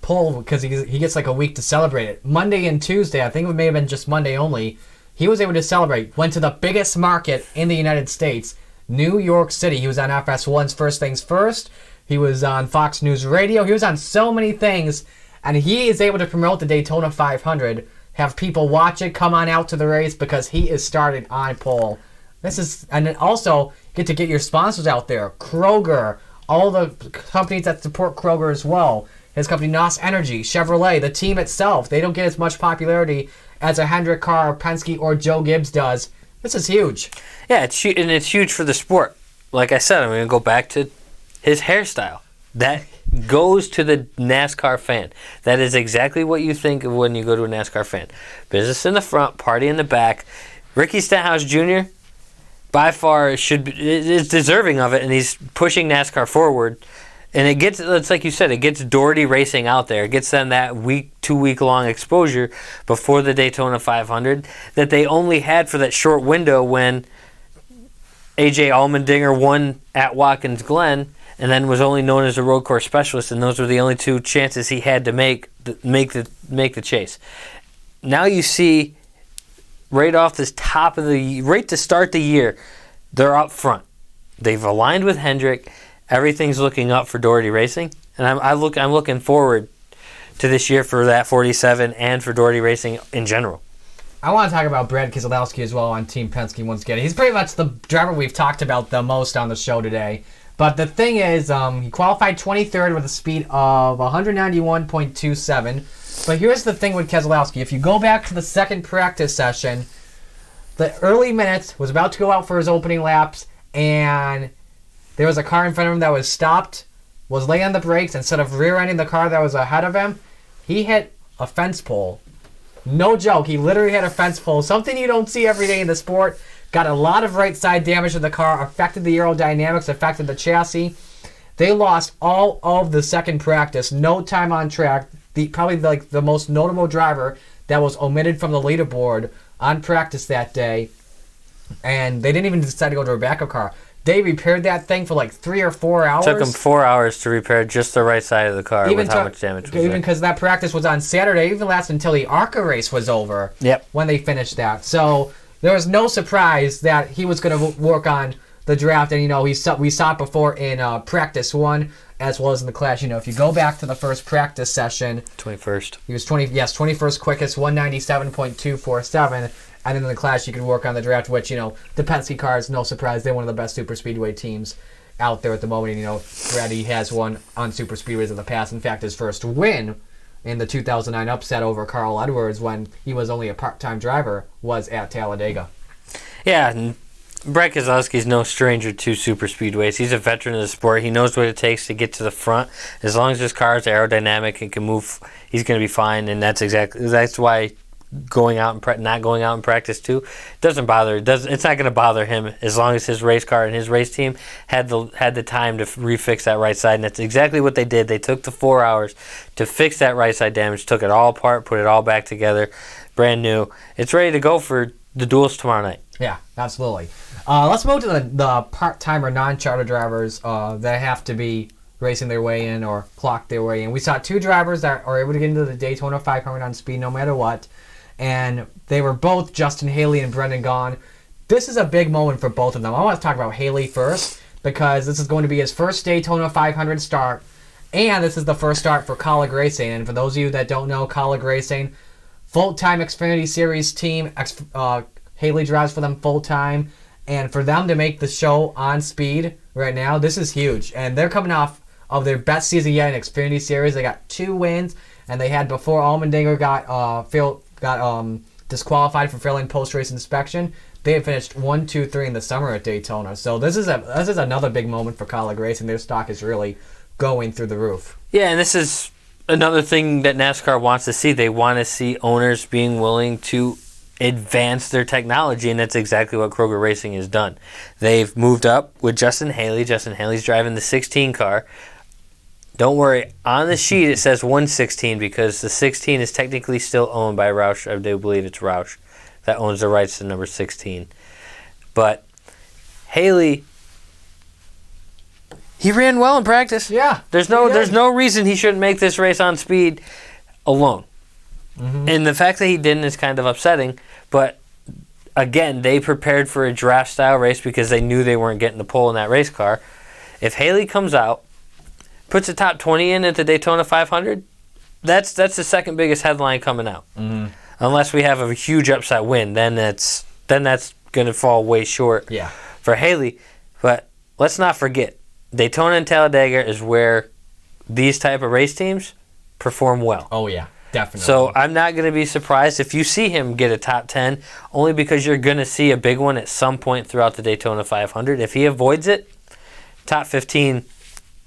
pull, because he gets like a week to celebrate it. Monday and Tuesday, I think it may have been just Monday only, he was able to celebrate. Went to the biggest market in the United States, New York City. He was on FS1's First Things First. He was on Fox News Radio. He was on so many things, and he is able to promote the Daytona 500, have people watch it, come on out to the race because he is started on pole. And then also get to get your sponsors out there. Kroger, all the companies that support Kroger as well. His company, NOS Energy, Chevrolet, the team itself, they don't get as much popularity as a Hendrick Carr, Penske, or Joe Gibbs does. This is huge. Yeah, it's huge for the sport. Like I said, I'm going to go back to his hairstyle. That goes to the NASCAR fan. That is exactly what you think of when you go to a NASCAR fan. Business in the front, party in the back. Ricky Stenhouse Jr., by far, is deserving of it, and he's pushing NASCAR forward. And it's like you said, it gets Doherty Racing out there. It gets them that 2-week long exposure before the Daytona 500 that they only had for that short window when A.J. Allmendinger won at Watkins Glen and then was only known as a road course specialist, and those were the only 2 chances he had to make the chase. Now you see right off this right to start the year, they're up front. They've aligned with Hendrick. Everything's looking up for Doherty Racing, and I'm looking forward to this year for that 47 and for Doherty Racing in general. I want to talk about Brad Keselowski as well on Team Penske once again. He's pretty much the driver we've talked about the most on the show today. But the thing is, he qualified 23rd with a speed of 191.27. But here's the thing with Keselowski. If you go back to the second practice session, the early minutes was about to go out for his opening laps, and there was a car in front of him that was stopped, was laying on the brakes. Instead of rear-ending the car that was ahead of him, he hit a fence pole. No joke, he literally hit a fence pole. Something you don't see every day in the sport. Got a lot of right side damage to the car, affected the aerodynamics, affected the chassis. They lost all of the second practice, no time on track. Probably like the most notable driver that was omitted from the leaderboard on practice that day. And they didn't even decide to go to a backup car. They repaired that thing for like 3 or 4 hours. It took them 4 hours to repair just the right side of the car with how much damage was there. Even because that practice was on Saturday, even lasted until the ARCA race was over. Yep. When they finished that. So there was no surprise that he was going to work on the draft. And, we saw it before in practice 1 as well as in the clash. If you go back to the first practice session. 21st. He was 21st quickest, 197.247. And then in the class, you could work on the draft, which, the Penske cars, no surprise, they're one of the best super speedway teams out there at the moment. Brady has won on super speedways in the past. In fact, his first win in the 2009 upset over Carl Edwards when he was only a part-time driver was at Talladega. Yeah, and Brad Keselowski's no stranger to super speedways. He's a veteran of the sport. He knows what it takes to get to the front. As long as his car is aerodynamic and can move, he's going to be fine, and that's why not going out in practice too doesn't bother. It's not going to bother him as long as his race car and his race team had the time to refix that right side, and that's exactly what they did. They took the 4 hours to fix that right side damage, took it all apart, put it all back together, brand new. It's ready to go for the duels tomorrow night. Yeah, absolutely. Let's move to the part-time or non-charter drivers that have to be racing their way in or clock their way in. We saw 2 drivers that are able to get into the Daytona 500 on speed no matter what. And they were both Justin Haley and Brendan Gaughan. This is a big moment for both of them. I want to talk about Haley first because this is going to be his first Daytona 500 start, and this is the first start for Kaulig Racing. And for those of you that don't know, Kaulig Racing, full-time Xfinity Series team. Haley drives for them full-time, and for them to make the show on speed right now, this is huge. And they're coming off of their best season yet in Xfinity Series. They got 2 wins, and they had before Allmendinger got disqualified for failing post-race inspection. They had finished 1, 2, 3 in the summer at Daytona. So this is another big moment for Kaulig Racing. Their stock is really going through the roof. Yeah, and this is another thing that NASCAR wants to see. They want to see owners being willing to advance their technology, and that's exactly what Kroger Racing has done. They've moved up with Justin Haley. Justin Haley's driving the 16 car. Don't worry, on the sheet it says 116 because the 16 is technically still owned by Roush. I do believe it's Roush that owns the rights to number 16. But Haley, He ran well in practice. Yeah. There's no reason he shouldn't make this race on speed alone. Mm-hmm. And the fact that he didn't is kind of upsetting. But again, they prepared for a draft style race because they knew they weren't getting the pole in that race car. If Haley comes out, puts a top 20 in at the Daytona 500, that's the second biggest headline coming out. Mm-hmm. Unless we have a huge upset win, then that's going to fall way short for Haley. But let's not forget, Daytona and Talladega is where these type of race teams perform well. Oh, yeah, definitely. So I'm not going to be surprised if you see him get a top 10, only because you're going to see a big one at some point throughout the Daytona 500. If he avoids it, top 15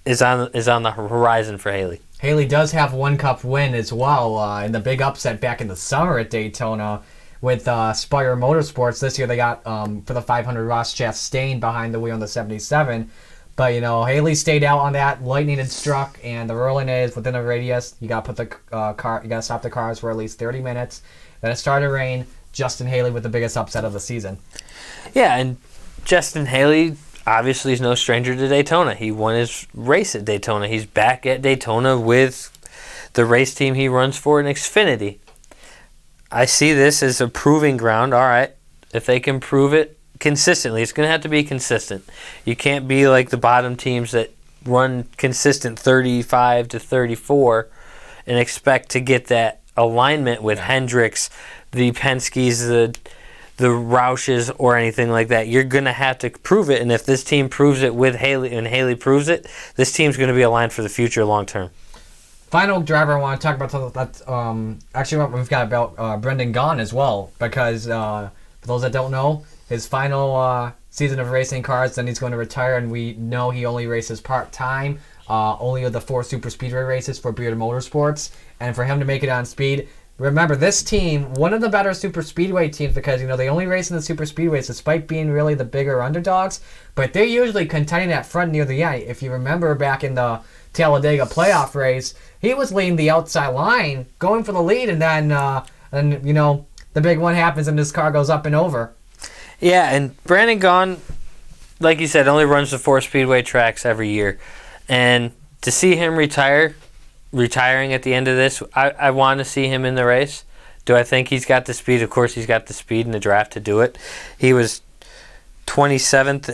is on the horizon for Haley. Haley does have one Cup win as well in the big upset back in the summer at Daytona with Spire Motorsports. This year they got, for the 500, Ross Chastain behind the wheel in the 77. But, Haley stayed out on that. Lightning had struck, and the ruling is within a radius, you got to put the car, you got to stop the cars for at least 30 minutes. Then it started to rain. Justin Haley with the biggest upset of the season. Yeah, and Justin Haley obviously is no stranger to Daytona. He won his race at Daytona. He's back at Daytona with the race team he runs for in Xfinity. I see this as a proving ground. All right, if they can prove it consistently, it's going to have to be consistent. You can't be like the bottom teams that run consistent 35 to 34 and expect to get that alignment with Hendricks, the Penske's, the Roushes, or anything like that. You're going to have to prove it, and if this team proves it with Haley and Haley proves it, this team's going to be aligned for the future long term. Final driver I want to talk about, actually we've got about Brendan Gaughan as well, because for those that don't know, his final season of racing cars, then he's going to retire, and we know he only races part-time, only of the 4 super speedway races for Beard Motorsports, and for him to make it on speed. Remember, this team, one of the better super speedway teams, because they only race in the super speedways despite being really the bigger underdogs, but they're usually contending at front near the end. If you remember back in the Talladega playoff race, he was leading the outside line, going for the lead, and then the big one happens and this car goes up and over. Yeah, and Brandon Gaughan, like you said, only runs the 4 speedway tracks every year, and to see him retiring at the end of this, I want to see him in the race. Do I think he's got the speed? Of course he's got the speed in the draft to do it. He was 27th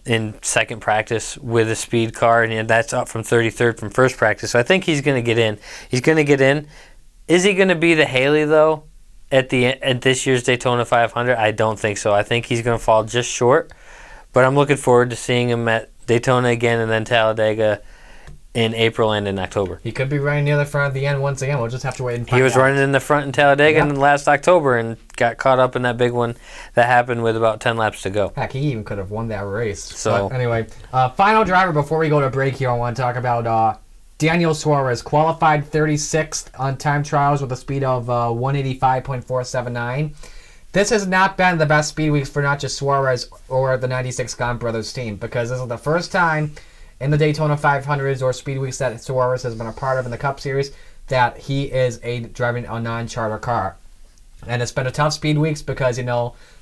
in second practice with a speed car, and that's up from 33rd from first practice. So I think he's going to get in. He's going to get in. Is he going to be the Haley, though, at this year's Daytona 500? I don't think so. I think he's going to fall just short. But I'm looking forward to seeing him at Daytona again and then Talladega in April and in October. He could be running near the front of the end once again. We'll just have to wait and find out. He was running in the front in Talladega in last October and got caught up in that big one that happened with about 10 laps to go. Heck, he even could have won that race. So but anyway, final driver before we go to break here, I want to talk about Daniel Suarez. Qualified 36th on time trials with a speed of 185.479. This has not been the best speed weeks for not just Suarez or the 96 Gaughan Brothers team, because this is the first time in the Daytona 500s or speed weeks that Suarez has been a part of in the Cup Series that he is driving a non-charter car. And it's been a tough speed weeks because,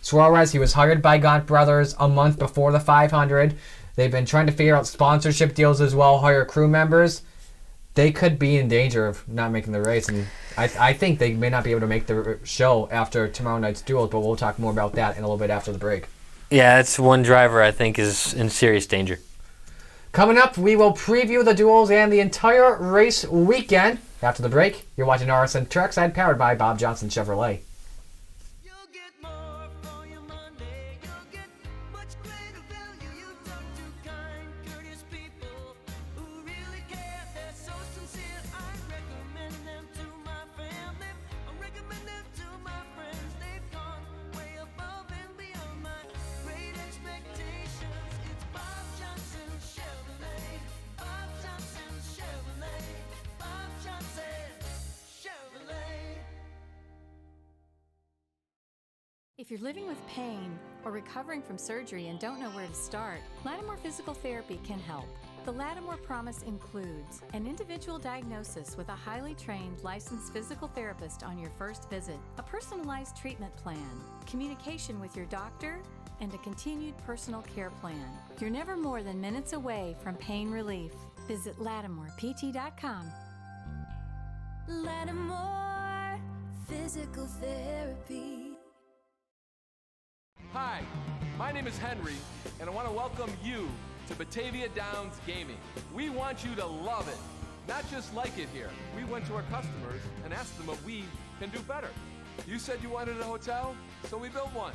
Suarez, he was hired by Gaughan Brothers a month before the 500. They've been trying to figure out sponsorship deals as well, hire crew members. They could be in danger of not making the race, and I think they may not be able to make the show after tomorrow night's duels, but we'll talk more about that in a little bit after the break. Yeah, it's one driver I think is in serious danger. Coming up, we will preview the duels and the entire race weekend. After the break, you're watching RSN Trackside, powered by Bob Johnson Chevrolet. If you're living with pain or recovering from surgery and don't know where to start, Lattimore Physical Therapy can help. The Lattimore Promise includes an individual diagnosis with a highly trained licensed physical therapist on your first visit, a personalized treatment plan, communication with your doctor, and a continued personal care plan. You're never more than minutes away from pain relief. Visit LattimorePT.com. Lattimore Physical Therapy. Hi, my name is Henry, and I want to welcome you to Batavia Downs Gaming. We want you to love it, not just like it here. We went to our customers and asked them what we can do better. You said you wanted a hotel, so we built one.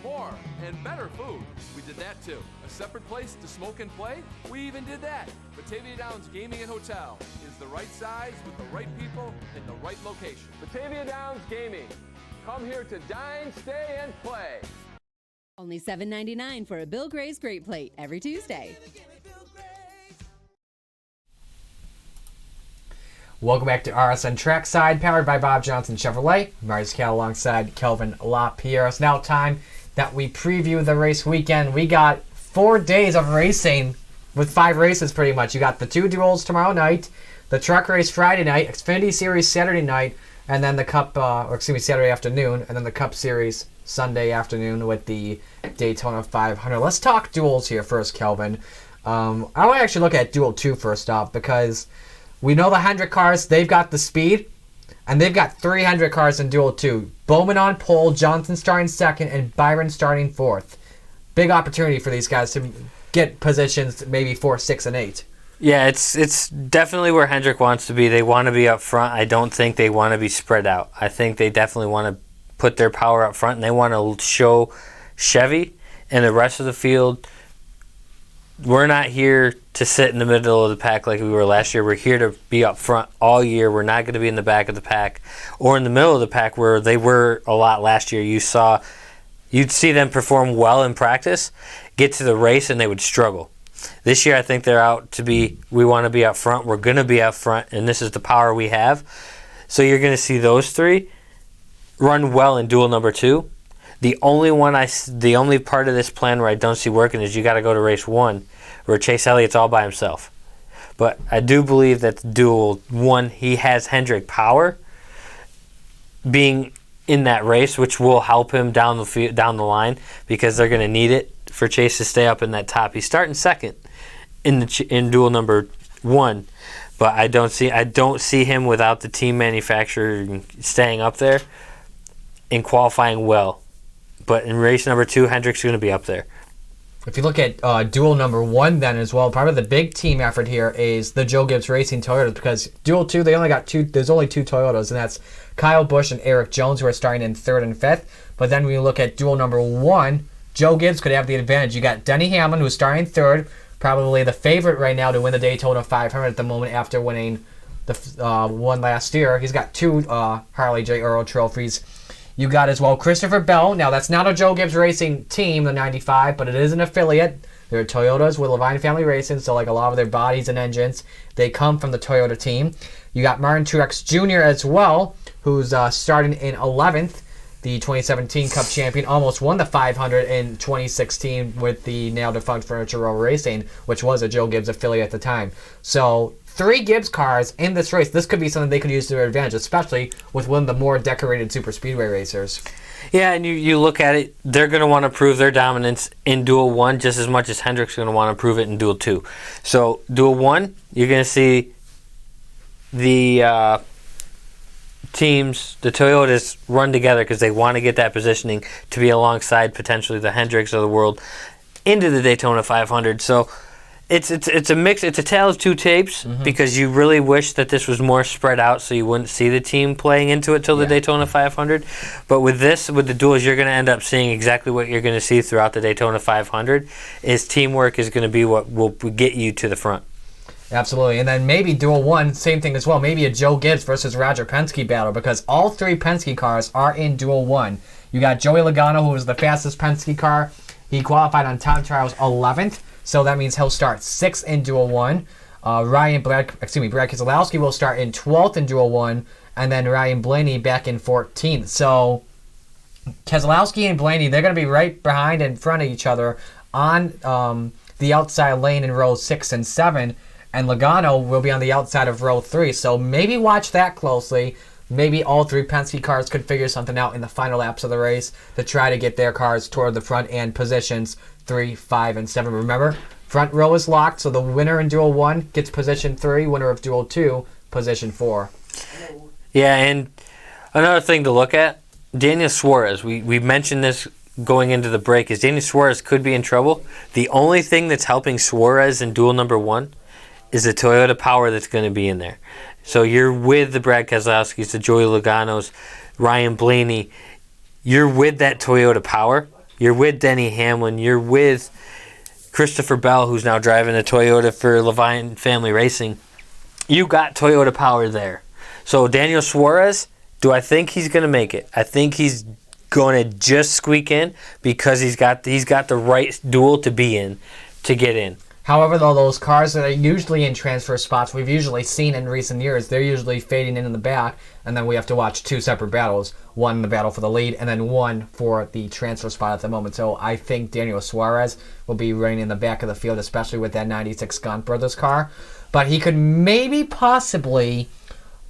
More and better food, we did that too. A separate place to smoke and play, we even did that. Batavia Downs Gaming and Hotel is the right size with the right people in the right location. Batavia Downs Gaming. Come here to dine, stay, and play. Only $7.99 for a Bill Gray's Great Plate every Tuesday. Welcome back to RSN Trackside, powered by Bob Johnson Chevrolet. Marty Czekala alongside Kelvin Lapierrer. It's now time that we preview the race weekend. We got 4 days of racing with 5 races pretty much. You got the 2 duels tomorrow night, the truck race Friday night, Xfinity Series Saturday night, and then the Cup, Saturday afternoon, and then the Cup Series Sunday afternoon with the Daytona 500. Let's talk duels here first, Kelvin. I want to actually look at Duel 2 first off, because we know the Hendrick cars, they've got the speed, and they've got 300 cars in Duel 2. Bowman on pole, Johnson starting second, and Byron starting fourth. Big opportunity for these guys to get positions maybe 4, 6, and 8. Yeah, it's definitely where Hendrick wants to be. They want to be up front. I don't think they want to be spread out. I think they definitely want to put their power up front, and they want to show Chevy and the rest of the field, we're not here to sit in the middle of the pack like we were last year. We're here to be up front all year. We're not going to be in the back of the pack or in the middle of the pack where they were a lot last year. You'd see them perform well in practice, get to the race, and they would struggle. This year I think they're out to be, we want to be up front. We're going to be up front, and this is the power we have. So you're going to see those 3 run well in duel number 2. The only part of this plan where I don't see working is you got to go to race 1, where Chase Elliott's all by himself. But I do believe that duel 1, he has Hendrick power being in that race, which will help him down the line, because they're going to need it for Chase to stay up in that top. He's starting second in duel number 1, but I don't see him without the team manufacturer staying up there and qualifying well. But in race number 2, Hendrick's going to be up there. If you look at duel number 1 then as well, part of the big team effort here is the Joe Gibbs Racing Toyotas, because duel 2, they only got 2, there's only 2 Toyotas, and that's Kyle Busch and Eric Jones, who are starting in 3rd and 5th. But then when you look at duel number 1, Joe Gibbs could have the advantage. You got Denny Hamlin, who's starting 3rd, probably the favorite right now to win the Daytona 500 at the moment after winning the one last year. He's got 2 Harley J. Earl trophies. You got as well Christopher Bell. Now, that's not a Joe Gibbs Racing team, the 95, but it is an affiliate. They're Toyotas with Levine Family Racing, so like a lot of their bodies and engines, they come from the Toyota team. You got Martin Truex Jr. as well, who's starting in 11th, the 2017 Cup champion, almost won the 500 in 2016 with the now defunct Furniture Row Racing, which was a Joe Gibbs affiliate at the time. So 3 Gibbs cars in this race. This could be something they could use to their advantage, especially with one of the more decorated super speedway racers. Yeah, and you look at it, they're going to want to prove their dominance in Duel 1 just as much as Hendrick's going to want to prove it in Duel 2. So Duel 1, you're going to see the teams, the Toyotas, run together because they want to get that positioning to be alongside potentially the Hendricks of the world into the Daytona 500. So it's a mix. It's a tale of 2 tapes, because you really wish that this was more spread out so you wouldn't see the team playing into it till the Daytona 500. But with the duels, you're going to end up seeing exactly what you're going to see throughout the Daytona 500. Is teamwork is going to be what will get you to the front. Absolutely. And then maybe Duel 1, same thing as well. Maybe a Joe Gibbs versus Roger Penske battle, because all 3 Penske cars are in Duel 1. You got Joey Logano, who was the fastest Penske car. He qualified on time trials 11th. So that means he'll start 6th in Duel 1. Brad Keselowski will start in 12th in Duel 1, and then Ryan Blaney back in 14th. So Keselowski and Blaney, they're going to be right behind and in front of each other on the outside lane in row 6 and 7, and Logano will be on the outside of row 3. So maybe watch that closely maybe all three Penske cars could figure something out in the final laps of the race to try to get their cars toward the front and positions 3, 5, and 7. Remember, front row is locked, so the winner in Duel 1 gets position 3, winner of Duel 2, position 4. Yeah, and another thing to look at, Daniel Suarez, we mentioned this going into the break, is Daniel Suarez could be in trouble. The only thing that's helping Suarez in Duel number 1 is the Toyota power that's going to be in there. So you're with the Brad Keselowskis, the Joey Logano's, Ryan Blaney. You're with that Toyota power. You're with Denny Hamlin. You're with Christopher Bell, who's now driving a Toyota for Levine Family Racing. You got Toyota power there. So Daniel Suarez, do I think he's going to make it? I think he's going to just squeak in because he's got the right duel to be in, to get in. However, though, those cars that are usually in transfer spots, we've usually seen in recent years, they're usually fading in the back, and then we have to watch 2 separate battles. One, the battle for the lead, and then one for the transfer spot at the moment. So I think Daniel Suarez will be running in the back of the field, especially with that 96 Gaunt Brothers car. But he could maybe possibly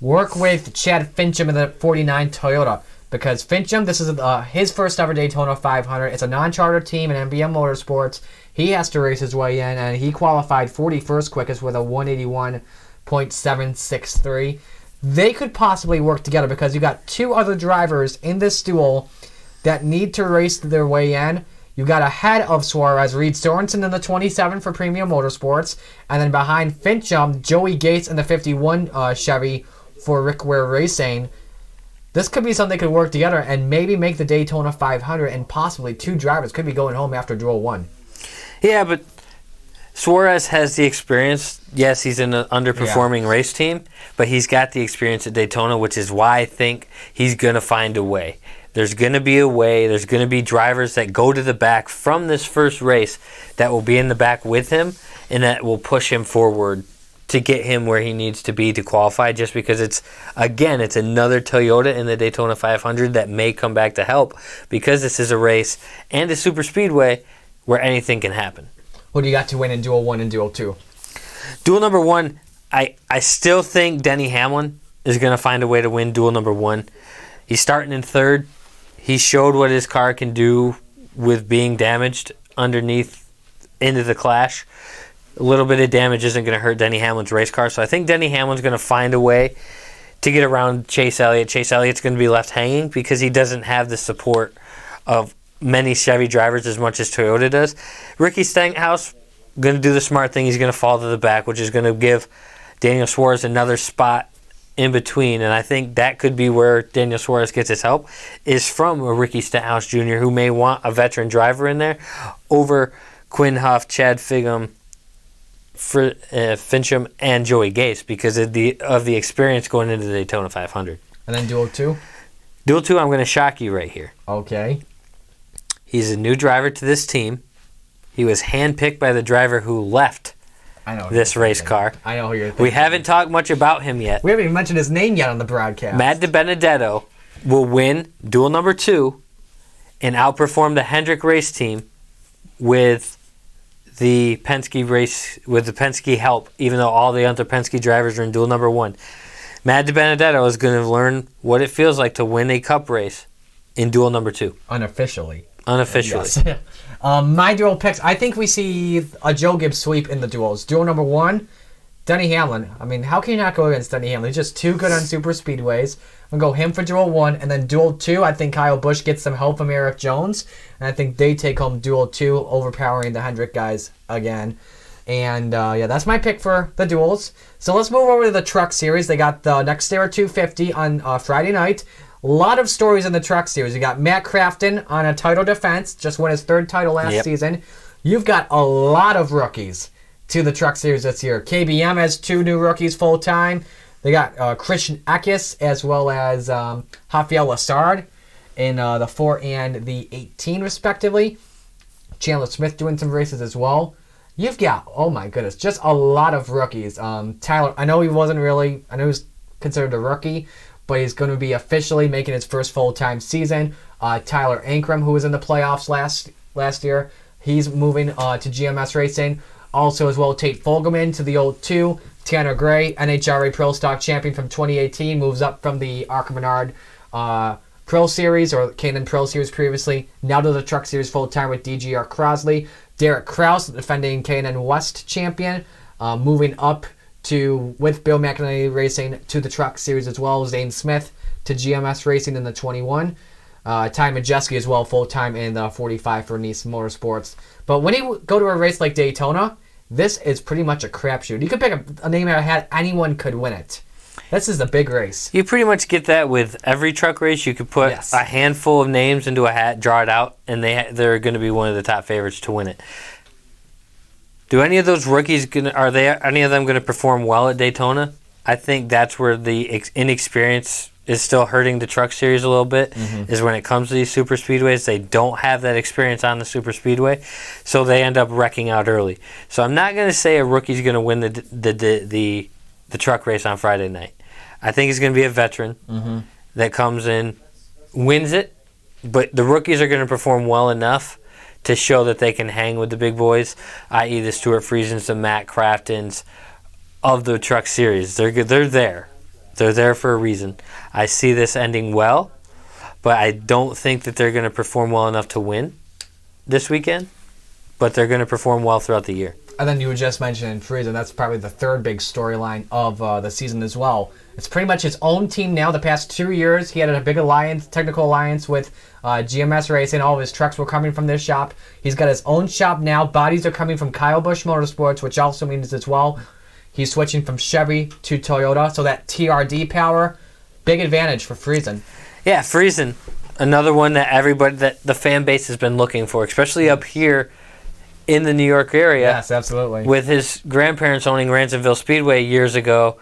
work with Chad Fincham in the 49 Toyota. Because Fincham, this is his first ever Daytona 500. It's a non-charter team in NBM Motorsports. He has to race his way in, and he qualified 41st quickest with a 181.763. They could possibly work together because you got 2 other drivers in this duel that need to race their way in. You got ahead of Suarez, Reed Sorensen in the 27 for Premium Motorsports, and then behind Fincham, Joey Gates in the 51 Chevy for Rick Ware Racing. This could be something that could work together and maybe make the Daytona 500, and possibly 2 drivers could be going home after Duel 1. Yeah, but Suarez has the experience. Yes, he's in an underperforming race team, but he's got the experience at Daytona, which is why I think he's going to find a way. There's going to be a way. There's going to be drivers that go to the back from this first race that will be in the back with him, and that will push him forward to get him where he needs to be to qualify, just because it's another Toyota in the Daytona 500 that may come back to help, because this is a race and a super speedway where anything can happen. Who do you got to win in Duel 1 and Duel 2? Duel number 1, I still think Denny Hamlin is going to find a way to win Duel number 1. He's starting in 3rd. He showed what his car can do with being damaged underneath into the clash. A little bit of damage isn't going to hurt Denny Hamlin's race car, so I think Denny Hamlin's going to find a way to get around Chase Elliott. Chase Elliott's going to be left hanging because he doesn't have the support of many Chevy drivers as much as Toyota does. Ricky Stenhouse going to do the smart thing. He's going to fall to the back, which is going to give Daniel Suarez another spot in between, and I think that could be where Daniel Suarez gets his help, is from a Ricky Stenhouse Jr. who may want a veteran driver in there over Quinn Huff, Chad Fincham, and Joey Gates because of the experience going into the Daytona 500. And then Duel 2? Duel 2, I'm going to shock you right here. Okay. He's a new driver to this team. He was handpicked by the driver who left this race car. I know who you're thinking. We haven't talked much about him yet. We haven't even mentioned his name yet on the broadcast. Matt DiBenedetto will win Duel number 2 and outperform the Hendrick race team with the Penske help, even though all the other Penske drivers are in Duel number 1. Matt DiBenedetto is going to learn what it feels like to win a cup race in Duel number 2. Unofficially. Yes. My duel picks, I think we see a Joe Gibbs sweep in the duels. Duel number 1, Denny Hamlin. I mean, how can you not go against Denny Hamlin? He's just too good on super speedways. I'm going to go him for Duel 1, and then Duel 2, I think Kyle Busch gets some help from Eric Jones, and I think they take home Duel 2, overpowering the Hendrick guys again. And, that's my pick for the duels. So let's move over to the Truck Series. They got the NextEra 250 on Friday night. A lot of stories in the Truck Series. You got Matt Crafton on a title defense, just won his 3rd title last season. You've got a lot of rookies to the Truck Series this year. KBM has 2 new rookies full-time. They got Christian Eckes as well as Rafael Lassard in the 4 and the 18 respectively. Chandler Smith doing some races as well. You've got, oh my goodness, just a lot of rookies. Tyler, I know he was considered a rookie, but he's going to be officially making his first full-time season. Tyler Ankrum, who was in the playoffs last year, he's moving to GMS Racing. Also as well, Tate Fogelman to the old 2. Tanner Gray, NHRA Pro Stock Champion from 2018, moves up from the Arca Menard Pro Series or Canaan Pro Series previously. Now to the Truck Series full-time with DGR Crosley. Derek Kraus, defending Canaan West Champion, moving up with Bill McInerney Racing to the Truck Series as well. Zane Smith to GMS Racing in the 21. Ty Majeski as well, full-time in the 45 for Nice Motorsports. But when you go to a race like Daytona, this is pretty much a crapshoot. You could pick a name out of a hat, anyone could win it. This is a big race. You pretty much get that with every truck race. You could put a handful of names into a hat, draw it out, and they're going to be one of the top favorites to win it. Do any of those rookies any of them going to perform well at Daytona? I think that's where the inexperience is still hurting the Truck Series a little bit. Is when it comes to these super speedways, they don't have that experience on the super speedway, so they end up wrecking out early. So I'm not going to say a rookie's going to win the truck race on Friday night. I think it's going to be a veteran that comes in, wins it, but the rookies are going to perform well enough to show that they can hang with the big boys, i.e. the Stuart Friesens, the Matt Craftons of the Truck Series. They're good. They're there. They're there for a reason. I see this ending well, but I don't think that they're going to perform well enough to win this weekend, but they're going to perform well throughout the year. And then you were just mentioning Friesen. That's probably the third big storyline of the season as well. It's pretty much his own team now. The past 2 years, he had a big technical alliance with GMS Racing. All of his trucks were coming from this shop. He's got his own shop now. Bodies are coming from Kyle Busch Motorsports, which also means as well he's switching from Chevy to Toyota. So that TRD power, big advantage for Friesen. Yeah, Friesen, another one that the fan base has been looking for, especially up here in the New York area. Yes, absolutely. With his grandparents owning Ransomville Speedway years ago,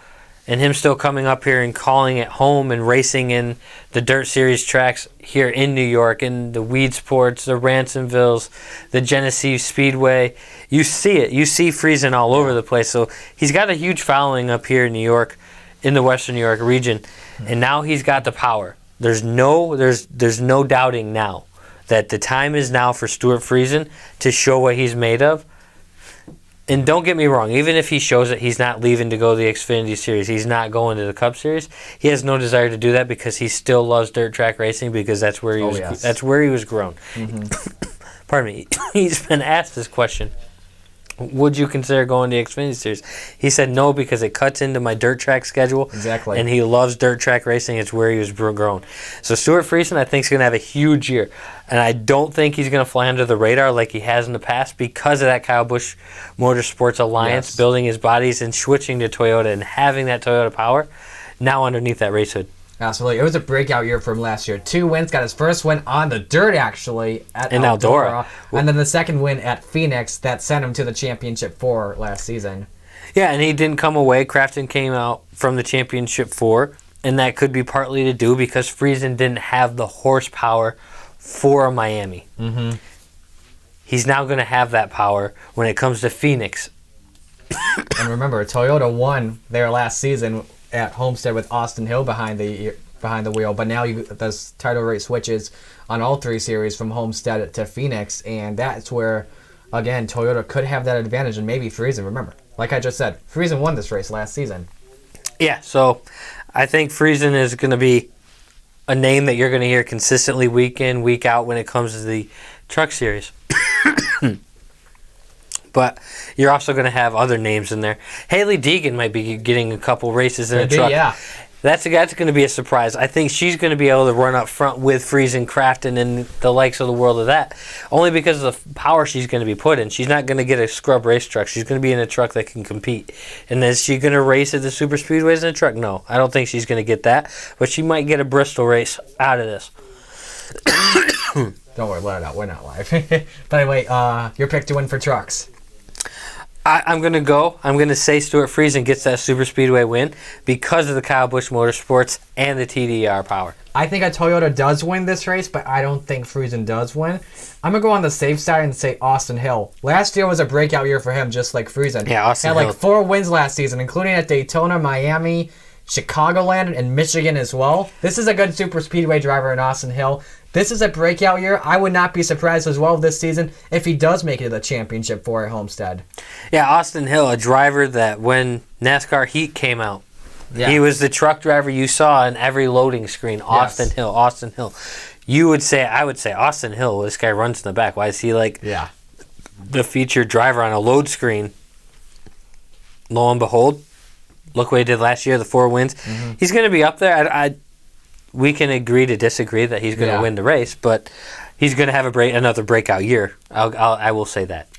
and him still coming up here and calling it home and racing in the Dirt Series tracks here in New York, in the Weed Sports, the Ransomvilles, the Genesee Speedway. You see it. You see Friesen all over the place. So he's got a huge following up here in New York, in the Western New York region, and now he's got the power. There's no doubting now that the time is now for Stuart Friesen to show what he's made of. And don't get me wrong, even if he shows it, he's not leaving to go to the Xfinity Series. He's not going to the Cup Series. He has no desire to do that because he still loves dirt track racing because that's where he was. That's where he was grown. Pardon me. He's been asked this question. Would you consider going to the Xfinity Series? He said no because it cuts into my dirt track schedule. Exactly. And he loves dirt track racing. It's where he was grown. So Stuart Friesen, I think, is going to have a huge year. And I don't think he's going to fly under the radar like he has in the past because of that Kyle Busch Motorsports alliance, building his bodies and switching to Toyota and having that Toyota power now underneath that race hood. Absolutely. It was a breakout year for him last year. 2 wins. Got his first win on the dirt, actually, at Eldora. And then the second win at Phoenix that sent him to the Championship 4 last season. Yeah, and he didn't come away. Crafton came out from the Championship 4, and that could be partly to do because Friesen didn't have the horsepower for Miami. He's now going to have that power when it comes to Phoenix. And remember, Toyota won their last season at Homestead with Austin Hill behind the wheel, but now the title race switches on all 3 series from Homestead to Phoenix, and that's where, again, Toyota could have that advantage, and maybe Friesen. Remember, like I just said, Friesen won this race last season. Yeah, so I think Friesen is going to be a name that you're going to hear consistently week in, week out when it comes to the Truck Series. But you're also going to have other names in there. Haley Deegan might be getting a couple races in a truck. Yeah. That's going to be a surprise. I think she's going to be able to run up front with Friesen, Crafton, and the likes of the world of that. Only because of the power she's going to be put in. She's not going to get a scrub race truck. She's going to be in a truck that can compete. And is she going to race at the super speedways in a truck? No. I don't think she's going to get that. But she might get a Bristol race out of this. Don't worry, let it out. We're not live. But anyway, your pick to win for trucks. I'm going to say Stuart Friesen gets that super speedway win because of the Kyle Busch Motorsports and the TDR power. I think a Toyota does win this race, but I don't think Friesen does win. I'm going to go on the safe side and say Austin Hill. Last year was a breakout year for him, just like Friesen. Yeah, Austin Hill. Had like 4 wins last season, including at Daytona, Miami, Chicagoland, and Michigan as well. This is a good super speedway driver in Austin Hill. This is a breakout year. I would not be surprised as well this season if he does make it to the Championship 4 at Homestead. Yeah, Austin Hill, a driver that when NASCAR Heat came out, he was the truck driver you saw in every loading screen. Austin Hill, Austin Hill. I would say Austin Hill. This guy runs in the back. Why is he the featured driver on a load screen? Lo and behold, look what he did last year. The 4 wins. Mm-hmm. He's going to be up there. We can agree to disagree that he's going to win the race, but he's going to have another breakout year. I will say that.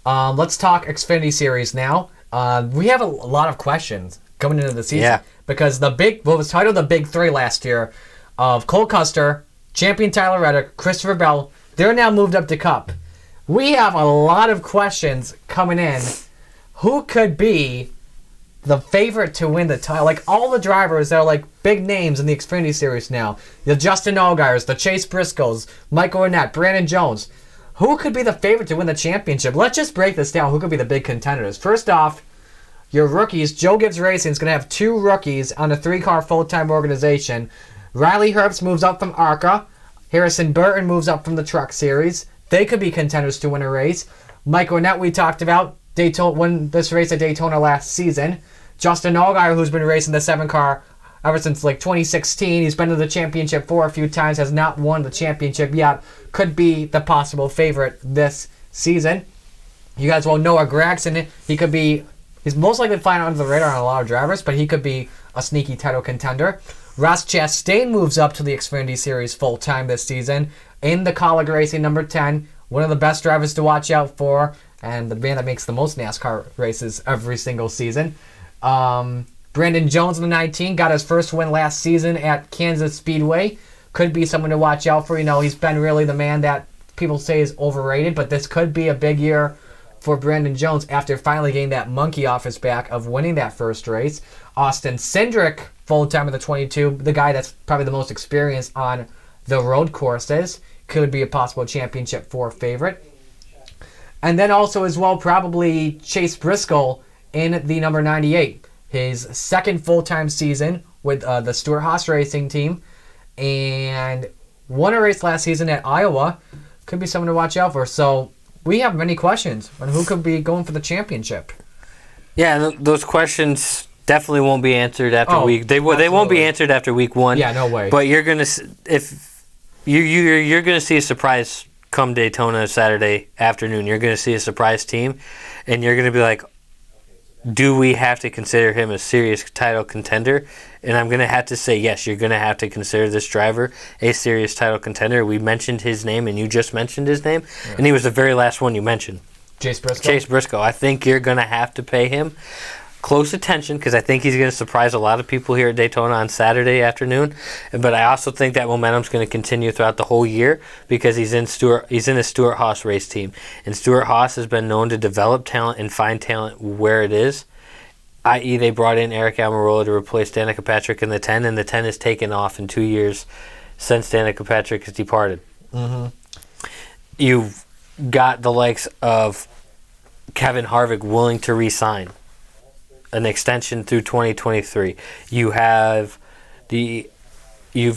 Let's talk Xfinity Series now. We have a lot of questions coming into the season because what was titled the Big Three last year of Cole Custer, champion Tyler Reddick, Christopher Bell, they're now moved up to Cup. We have a lot of questions coming in. Who could be the favorite to win the title? Like all the drivers that are like big names in the Xfinity Series now. The Justin Allgaiers, the Chase Briscoes, Michael Annett, Brandon Jones. Who could be the favorite to win the championship? Let's just break this down. Who could be the big contenders? First off, your rookies. Joe Gibbs Racing is going to have 2 rookies on a 3-car full-time organization. Riley Herbst moves up from ARCA. Harrison Burton moves up from the Truck Series. They could be contenders to win a race. Michael Annett, we talked about, won this race at Daytona last season. Justin Allgaier, who's been racing the 7-car ever since 2016. He's been to the championship 4 a few times, has not won the championship yet. Could be the possible favorite this season. You guys will know Noah Gragson. He's most likely flying under the radar on a lot of drivers, but he could be a sneaky title contender. Ross Chastain moves up to the Xfinity Series full-time this season in the Kaulig Racing number 10. One of the best drivers to watch out for, and the man that makes the most NASCAR races every single season. Brandon Jones in the 19 got his first win last season at Kansas Speedway. Could be someone to watch out for. He's been really the man that people say is overrated, but this could be a big year for Brandon Jones after finally getting that monkey off his back of winning that first race. Austin Cindric, full-time in the 22, the guy that's probably the most experienced on the road courses, could be a possible championship 4 favorite. And then also as well, probably Chase Briscoe in the number 98. His second full-time season with the Stewart-Haas Racing team, and won a race last season at Iowa. Could be someone to watch out for. So we have many questions on who could be going for the championship. Yeah, those questions definitely won't be answered after week. They won't be answered after week 1. Yeah, no way. But you're gonna you're gonna see a surprise come Daytona Saturday afternoon. You're gonna see a surprise team, and you're gonna be like, do we have to consider him a serious title contender? And I'm going to have to say, yes, you're going to have to consider this driver a serious title contender. We mentioned his name, and you just mentioned his name, and he was the very last one you mentioned. Chase Briscoe? Chase Briscoe. I think you're going to have to pay him close attention because I think he's going to surprise a lot of people here at Daytona on Saturday afternoon. But I also think that momentum's going to continue throughout the whole year because he's in a Stewart-Haas race team. And Stewart-Haas has been known to develop talent and find talent where it is, i.e. they brought in Eric Almirola to replace Danica Patrick in the 10, and the 10 has taken off in 2 years since Danica Patrick has departed. Mm-hmm. You've got the likes of Kevin Harvick willing to re-sign an extension through 2023. You've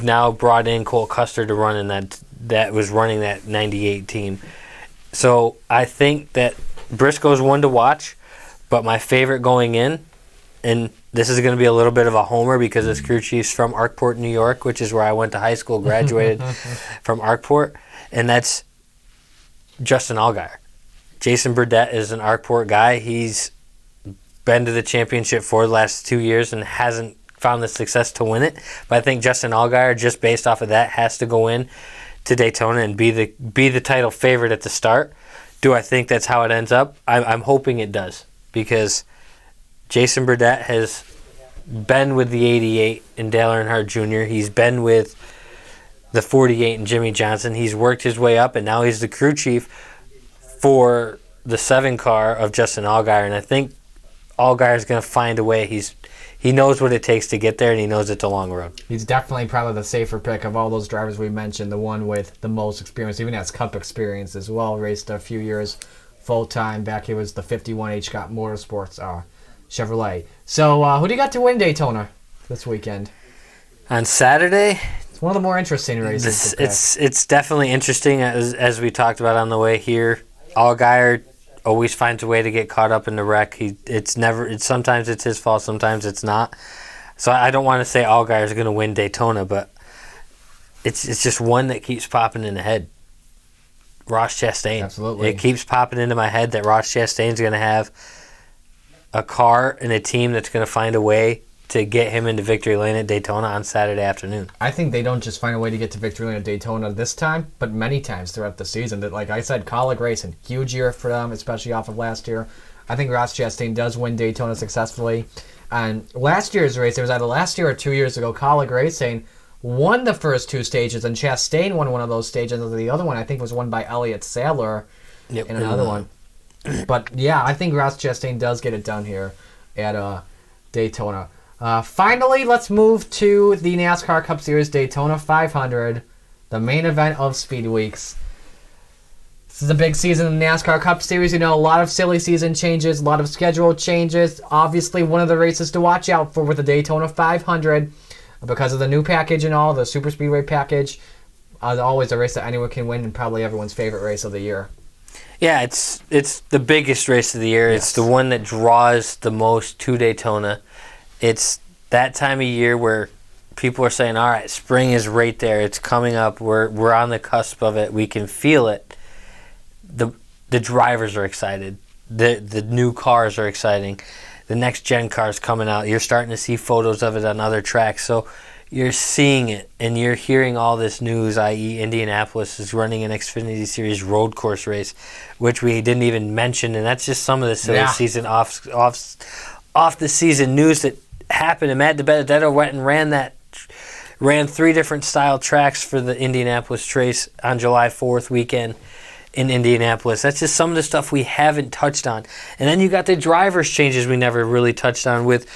now brought in Cole Custer to run in that was running that 98 team. So I think that Briscoe's one to watch, but my favorite going in, and this is going to be a little bit of a homer because this crew chief's from Arkport, New York, which is where I went to high school, graduated from Arkport, and that's Justin Allgaier. Jason Burdett is an Arkport guy. He's been to the championship for the last 2 years and hasn't found the success to win it. But I think Justin Allgaier, just based off of that, has to go in to Daytona and be the title favorite at the start. Do I think that's how it ends up? I'm hoping it does because Jason Burdett has been with the 88 and Dale Earnhardt Jr. He's been with the 48 and Jimmy Johnson. He's worked his way up, and now he's the crew chief for the 7 car of Justin Allgaier. And I think Allgaier's going to find a way. He knows what it takes to get there, and he knows it's a long road. He's definitely probably the safer pick of all those drivers we mentioned, the one with the most experience, even has Cup experience as well. Raced a few years full-time. Back he was the 51 Scott Motorsports Chevrolet. So who do you got to win Daytona this weekend? On Saturday? It's one of the more interesting races. It's definitely interesting, as we talked about on the way here. Allgaier always finds a way to get caught up in the wreck. Sometimes it's his fault, sometimes it's not. So I don't want to say Allgaier is going to win Daytona, but it's just one that keeps popping in the head. Ross Chastain. Absolutely. It keeps popping into my head that Ross Chastain's going to have a car and a team that's going to find a way to get him into victory lane at Daytona on Saturday afternoon. I think they don't just find a way to get to victory lane at Daytona this time, but many times throughout the season. That, like I said, Kaulig Racing, huge year for them, especially off of last year. I think Ross Chastain does win Daytona successfully. And last year's race, it was either last year or 2 years ago, Kaulig Racing won the first two stages, and Chastain won one of those stages. And the other one, I think, was won by Elliott Sadler in another one. But, yeah, I think Ross Chastain does get it done here at Daytona. Finally, let's move to the NASCAR Cup Series Daytona 500, the main event of Speed Weeks. This is a big season in the NASCAR Cup Series. You know, a lot of silly season changes, a lot of schedule changes. Obviously, one of the races to watch out for with the Daytona 500 because of the new package and all, the Super Speedway package. Always a race that anyone can win and probably everyone's favorite race of the year. Yeah, it's the biggest race of the year. Yes. It's the one that draws the most to Daytona. It's that time of year where people are saying, all right, spring is right there. It's coming up. We're on the cusp of it. We can feel it. The drivers are excited. The new cars are exciting. The next gen cars coming out. You're starting to see photos of it on other tracks. So you're seeing it and you're hearing all this news, i.e. Indianapolis is running an Xfinity Series road course race, which we didn't even mention, and that's just some of the silly season off the season news that happened. And Matt DiBenedetto went and ran 3 different style tracks for the Indianapolis race on July 4th weekend in Indianapolis. That's just some of the stuff we haven't touched on. And then you got the drivers changes we never really touched on with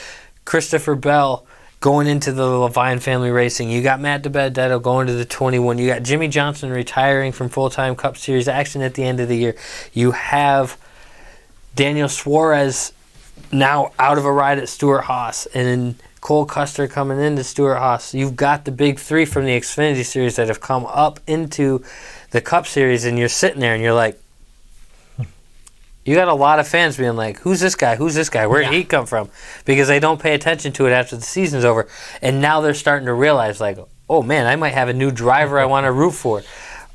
Christopher Bell going into the Levine family racing. You got Matt DiBenedetto going to the 21. You got Jimmy Johnson retiring from full-time Cup Series action at the end of the year. You have Daniel Suarez now out of a ride at Stewart-Haas, and then Cole Custer coming into Stewart-Haas. You've got the big 3 from the Xfinity Series that have come up into the Cup Series, and you're sitting there and you're like, you got a lot of fans being like, who's this guy? Who's this guy? Where did he come from? Because they don't pay attention to it after the season's over. And now they're starting to realize, like, oh, man, I might have a new driver I want to root for.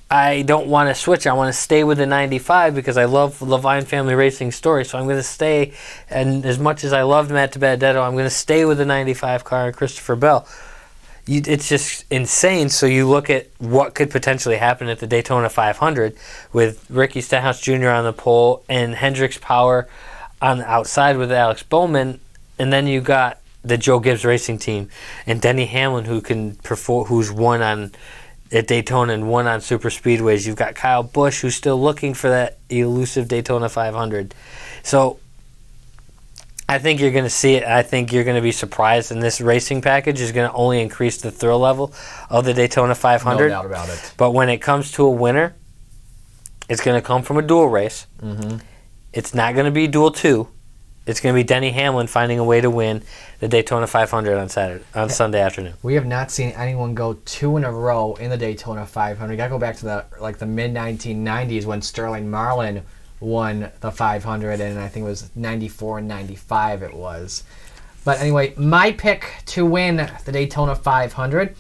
I don't want to switch. I want to stay with the 95 because I love Levine family racing story. So I'm going to stay. And as much as I loved Matt DiBenedetto, I'm going to stay with the 95 car and Christopher Bell. It's just insane. So you look at what could potentially happen at the Daytona 500 with Ricky Stenhouse Jr. on the pole and Hendricks Power on the outside with Alex Bowman. And then you got the Joe Gibbs Racing Team and Denny Hamlin who's won at Daytona and won on super speedways. You've got Kyle Busch who's still looking for that elusive Daytona 500. So I think you're going to see it. I think you're going to be surprised, and this racing package is going to only increase the thrill level of the Daytona 500. No doubt about it. But when it comes to a winner, it's going to come from a dual race. Mm-hmm. It's not going to be dual 2. It's going to be Denny Hamlin finding a way to win the Daytona 500 on Sunday afternoon. We have not seen anyone go 2 in a row in the Daytona 500. You got to go back to the mid 1990s when Sterling Marlin won the 500, and I think it was 94 and 95 it was. But anyway, my pick to win the Daytona 500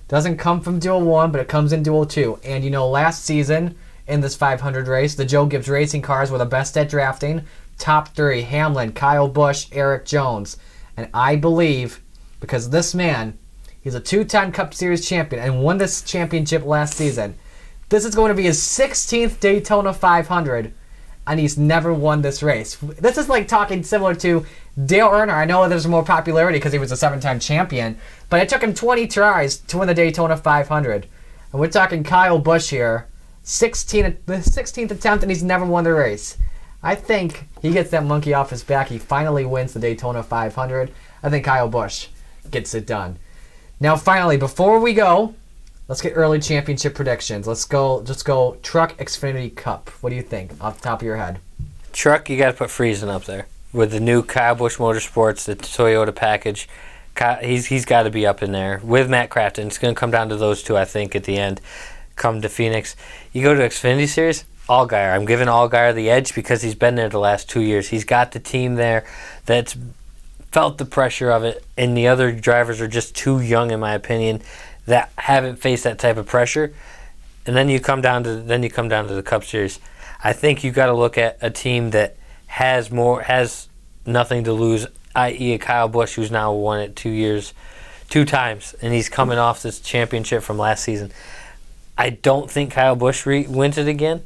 doesn't come from Duel 1, but it comes in Duel 2. And you know, last season in this 500 race, the Joe Gibbs Racing cars were the best at drafting. Top 3, Hamlin, Kyle Busch, Eric Jones. And I believe, because this man, he's a 2-time Cup Series champion and won this championship last season, this is going to be his 16th Daytona 500, and he's never won this race. This is like talking similar to Dale Earnhardt. I know there's more popularity because he was a 7-time champion, but it took him 20 tries to win the Daytona 500. And we're talking Kyle Busch here, the 16th attempt, and he's never won the race. I think he gets that monkey off his back. He finally wins the Daytona 500. I think Kyle Busch gets it done. Now, finally, before we go, let's get early championship predictions. Let's go Truck Xfinity Cup. What do you think off the top of your head? Truck, you got to put Friesen up there. With the new Kyle Busch Motorsports, the Toyota package, he's got to be up in there. With Matt Crafton, it's going to come down to those two, I think, at the end, come to Phoenix. You go to Xfinity Series, Allgaier. I'm giving Allgaier the edge because he's been there the last 2 years. He's got the team there that's felt the pressure of it, and the other drivers are just too young, in my opinion, that haven't faced that type of pressure. And then you come down to the Cup Series. I think you got to look at a team that has nothing to lose, i.e. a Kyle Busch, who's now won it 2 times, and he's coming off this championship from last season. I don't think Kyle Busch wins it again,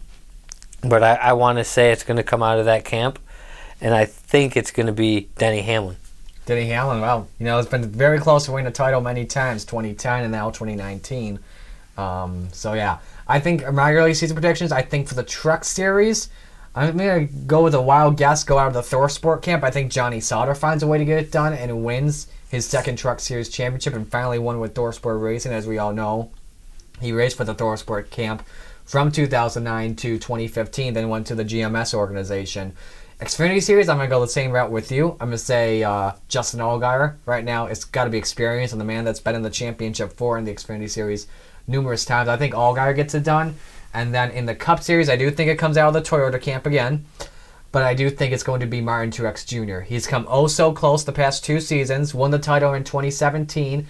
but I want to say it's going to come out of that camp, and I think it's going to be Denny Hamlin. Denny Hamlin, well, it's been very close to winning the title many times, 2010 and now 2019. So, yeah. I think my early season predictions, I think for the Truck Series, I'm going to go with a wild guess, go out of the Thor Sport camp. I think Johnny Sauter finds a way to get it done and wins his second Truck Series championship and finally won with Thor Sport Racing, as we all know. He raced for the Thor Sport camp from 2009 to 2015, then went to the GMS organization. Xfinity Series, I'm going to go the same route with you. I'm going to say Justin Allgaier. Right now, it's got to be experience, and the man that's been in the championship in the Xfinity Series numerous times. I think Allgaier gets it done. And then in the Cup Series, I do think it comes out of the Toyota camp again. But I do think it's going to be Martin Truex Jr. He's come so close the past 2 seasons. Won the title in 2017.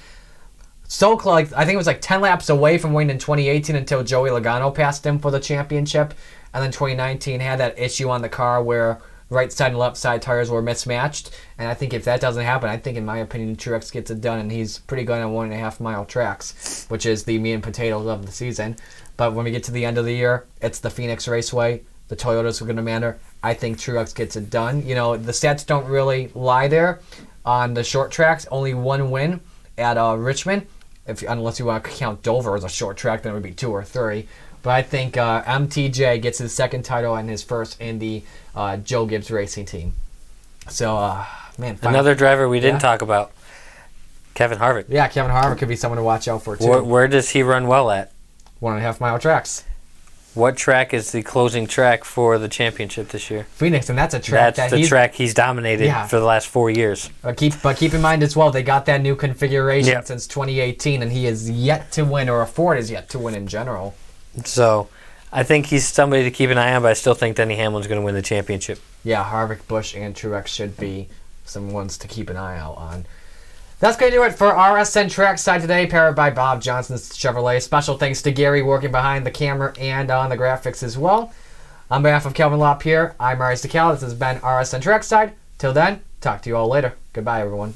So close. I think it was like 10 laps away from winning in 2018 until Joey Logano passed him for the championship. And then 2019 had that issue on the car where right side and left side tires were mismatched. And I think if that doesn't happen, I think, in my opinion, Truex gets it done. And he's pretty good on 1.5 mile tracks, which is the meat and potatoes of the season. But when we get to the end of the year, it's the Phoenix Raceway. The Toyotas are going to matter. I think Truex gets it done. The stats don't really lie there on the short tracks. Only 1 win at Richmond. Unless you want to count Dover as a short track, then it would be 2 or 3. But I think MTJ gets his second title and his first in the Joe Gibbs Racing team. So, another driver we didn't talk about, Kevin Harvick. Yeah, Kevin Harvick could be someone to watch out for, too. Where does he run well at? 1.5 mile tracks. What track is the closing track for the championship this year? Phoenix, and that's a track that's the track he's dominated for the last 4 years. But keep in mind as well, they got that new configuration since 2018, and he is yet to win, or a Ford is yet to win in general. So, I think he's somebody to keep an eye on, but I still think Denny Hamlin's going to win the championship. Yeah, Harvick, Busch, and Truex should be some ones to keep an eye out on. That's going to do it for RSN Trackside today, powered by Bob Johnson's Chevrolet. Special thanks to Gary working behind the camera and on the graphics as well. On behalf of Kelvin Lapierre, I'm Marty Czekala. This has been RSN Trackside. Till then, talk to you all later. Goodbye, everyone.